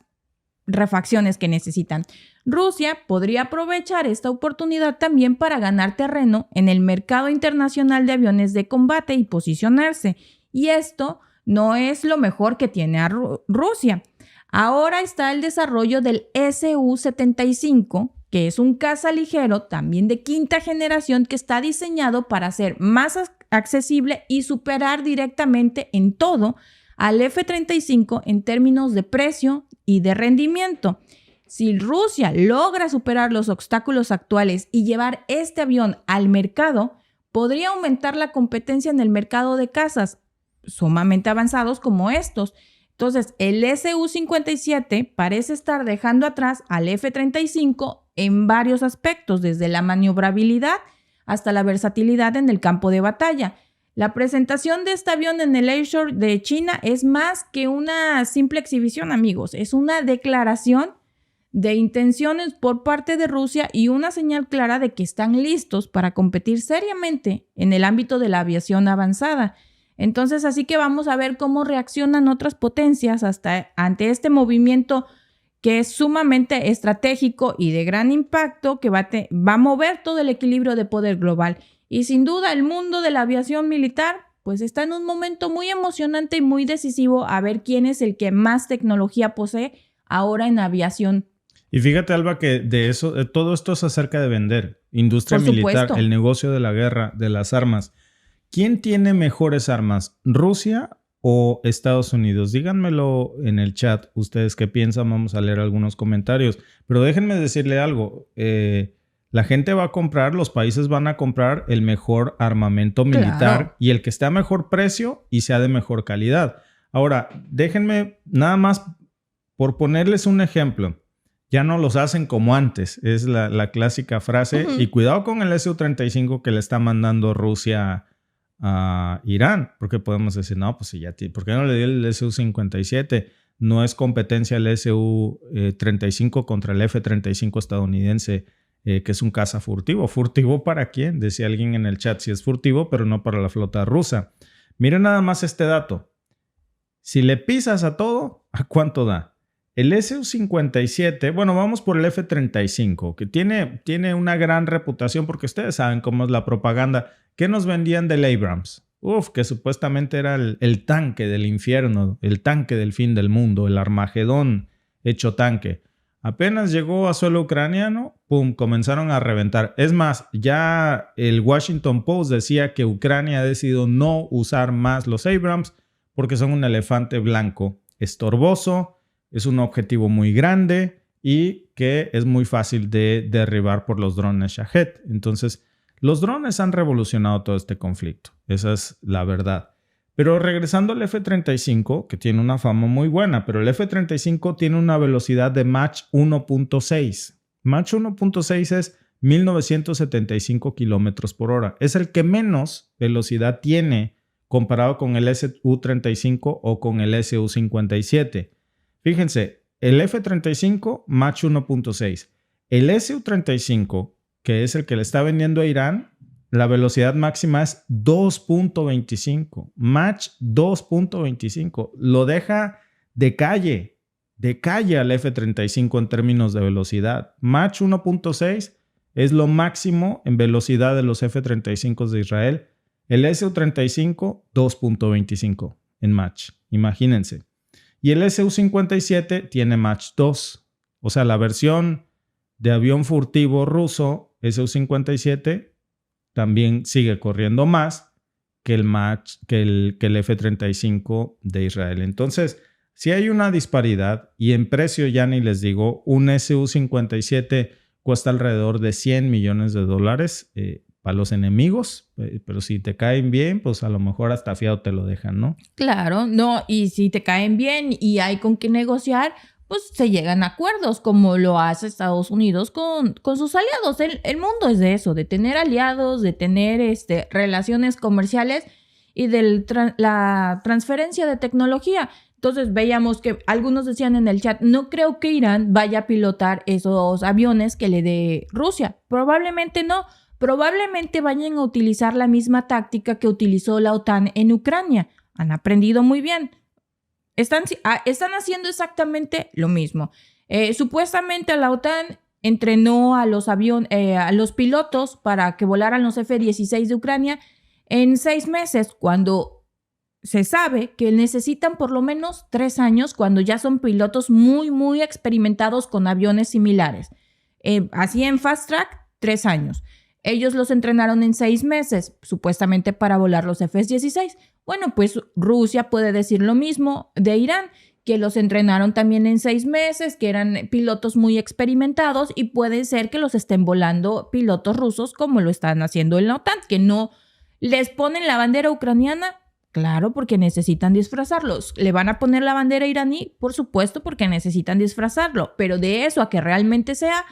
refacciones que necesitan. Rusia podría aprovechar esta oportunidad también para ganar terreno en el mercado internacional de aviones de combate y posicionarse. Y esto no es lo mejor que tiene a Rusia. Ahora está el desarrollo del Su-75, que es un caza ligero también de quinta generación que está diseñado para ser más accesible y superar directamente en todo al F-35 en términos de precio y de rendimiento. Si Rusia logra superar los obstáculos actuales y llevar este avión al mercado, podría aumentar la competencia en el mercado de cazas sumamente avanzados como estos. Entonces, el Su-57 parece estar dejando atrás al F-35 en varios aspectos, desde la maniobrabilidad hasta la versatilidad en el campo de batalla. La presentación de este avión en el Airshow de China es más que una simple exhibición, amigos. Es una declaración de intenciones por parte de Rusia y una señal clara de que están listos para competir seriamente en el ámbito de la aviación avanzada. Entonces, así que vamos a ver cómo reaccionan otras potencias ante este movimiento que es sumamente estratégico y de gran impacto, que va a mover todo el equilibrio de poder global. Y sin duda el mundo de la aviación militar pues está en un momento muy emocionante y muy decisivo a ver quién es el que más tecnología posee ahora en aviación. Y fíjate, Alba, que todo esto es acerca de vender. Industria militar, el negocio de la guerra, de las armas. ¿Quién tiene mejores armas? ¿Rusia o Estados Unidos? Díganmelo en el chat. Ustedes qué piensan, vamos a leer algunos comentarios. Pero déjenme decirle algo. La gente va a comprar, los países van a comprar el mejor armamento militar, claro, y el que esté a mejor precio y sea de mejor calidad. Ahora, déjenme nada más por ponerles un ejemplo. Ya no los hacen como antes, es la clásica frase. Y cuidado con el Su-35 que le está mandando Rusia a Irán, porque podemos decir, no, pues ya, ¿por qué no le dio el Su-57? No es competencia el Su-35 contra el F-35 estadounidense, que es un caza furtivo. ¿Furtivo para quién? Decía alguien en el chat, sí es furtivo, pero no para la flota rusa. Miren nada más este dato. Si le pisas a todo, ¿a cuánto da? El Su-57, bueno, vamos por el F-35, que tiene una gran reputación porque ustedes saben cómo es la propaganda. ¿Qué nos vendían del Abrams? Que supuestamente era el tanque del infierno, el tanque del fin del mundo, el Armagedón hecho tanque. Apenas llegó a suelo ucraniano, ¡pum!, comenzaron a reventar. Es más, ya el Washington Post decía que Ucrania ha decidido no usar más los Abrams porque son un elefante blanco estorboso, es un objetivo muy grande y que es muy fácil de derribar por los drones Shahed. Entonces, los drones han revolucionado todo este conflicto. Esa es la verdad. Pero regresando al F-35, que tiene una fama muy buena, pero el F-35 tiene una velocidad de Mach 1.6. Mach 1.6 es 1975 kilómetros por hora. Es el que menos velocidad tiene comparado con el Su-35 o con el Su-57. Fíjense, el F-35, Mach 1.6. El Su-35, que es el que le está vendiendo a Irán, la velocidad máxima es 2.25. Mach 2.25. Lo deja de calle al F-35 en términos de velocidad. Mach 1.6 es lo máximo en velocidad de los F-35 de Israel. El Su-35, 2.25 en Mach. Imagínense. Y el Su-57 tiene Mach 2. O sea, la versión de avión furtivo ruso, Su-57, también sigue corriendo más que el F-35 de Israel. Entonces, si hay una disparidad, y en precio ya ni les digo, un Su-57 cuesta alrededor de $100 millones para los enemigos, pero si te caen bien, pues a lo mejor hasta fiado te lo dejan, ¿no? Claro, no, y si te caen bien y hay con qué negociar, pues se llegan a acuerdos, como lo hace Estados Unidos con sus aliados. El mundo es de eso, de tener aliados, de tener relaciones comerciales y de la transferencia de tecnología. Entonces veíamos que algunos decían en el chat, no creo que Irán vaya a pilotar esos aviones que le dé Rusia. Probablemente no. Probablemente vayan a utilizar la misma táctica que utilizó la OTAN en Ucrania. Han aprendido muy bien. Están haciendo exactamente lo mismo. Supuestamente la OTAN entrenó a los pilotos para que volaran los F-16 de Ucrania en 6 meses, cuando se sabe que necesitan por lo menos 3 años cuando ya son pilotos muy, muy experimentados con aviones similares. Así en Fast Track, 3 años. Ellos los entrenaron en 6 meses, supuestamente para volar los F-16. Bueno, pues Rusia puede decir lo mismo de Irán, que los entrenaron también en 6 meses, que eran pilotos muy experimentados y puede ser que los estén volando pilotos rusos como lo están haciendo en la OTAN, que no les ponen la bandera ucraniana. Claro, porque necesitan disfrazarlos. ¿Le van a poner la bandera iraní? Por supuesto, porque necesitan disfrazarlo. Pero de eso a que realmente sea,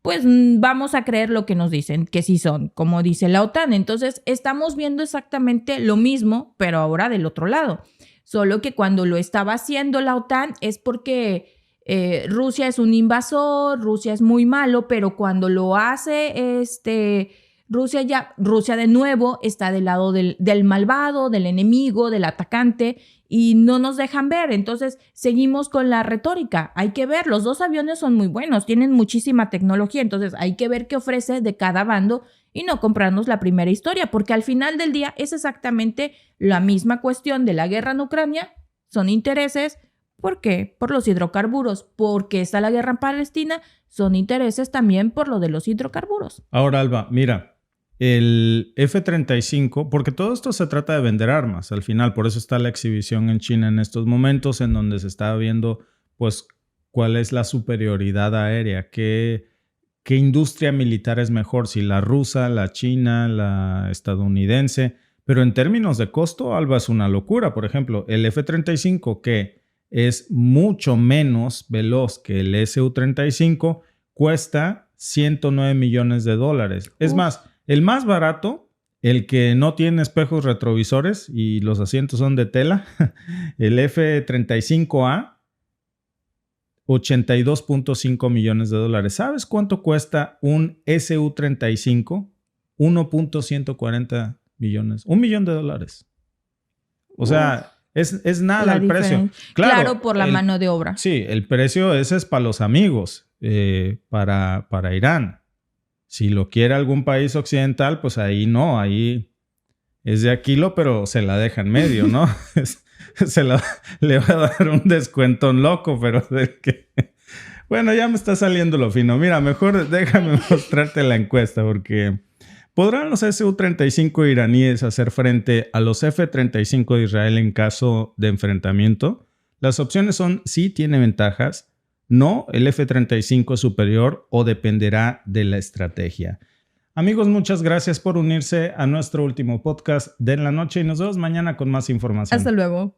pues vamos a creer lo que nos dicen, que sí son, como dice la OTAN. Entonces, estamos viendo exactamente lo mismo, pero ahora del otro lado. Solo que cuando lo estaba haciendo la OTAN es porque Rusia es un invasor, Rusia es muy malo, pero cuando lo hace Rusia de nuevo está del lado del malvado, del enemigo, del atacante y no nos dejan ver. Entonces seguimos con la retórica. Hay que ver, los dos aviones son muy buenos, tienen muchísima tecnología, entonces hay que ver qué ofrece de cada bando y no comprarnos la primera historia, porque al final del día es exactamente la misma cuestión de la guerra en Ucrania, son intereses. ¿Por qué? Por los hidrocarburos. Porque está la guerra en Palestina, son intereses también por lo de los hidrocarburos. Ahora, Alba, mira. El F-35, porque todo esto se trata de vender armas al final, por eso está la exhibición en China en estos momentos en donde se está viendo pues cuál es la superioridad aérea, qué industria militar es mejor, si la rusa, la china, la estadounidense, pero en términos de costo, Alba, es una locura. Por ejemplo, el F-35, que es mucho menos veloz que el Su-35, cuesta $109 millones. Es más, el más barato, el que no tiene espejos retrovisores y los asientos son de tela, el F-35A, $82.5 millones. ¿Sabes cuánto cuesta un Su-35? 1.140 millones. $1 millón. O sea, es nada el precio. Claro, por la mano de obra. Sí, el precio ese es para los amigos, para Irán. Si lo quiere algún país occidental, pues ahí no, ahí es de a kilo, pero se la deja en medio, ¿no? Le va a dar un descuentón loco, pero de que... Bueno, ya me está saliendo lo fino. Mira, mejor déjame mostrarte la encuesta, porque ¿podrán los Su-35 iraníes hacer frente a los F-35 de Israel en caso de enfrentamiento? Las opciones son sí tiene ventajas, no, el F-35 es superior o dependerá de la estrategia. Amigos, muchas gracias por unirse a nuestro último podcast de la noche y nos vemos mañana con más información. Hasta luego.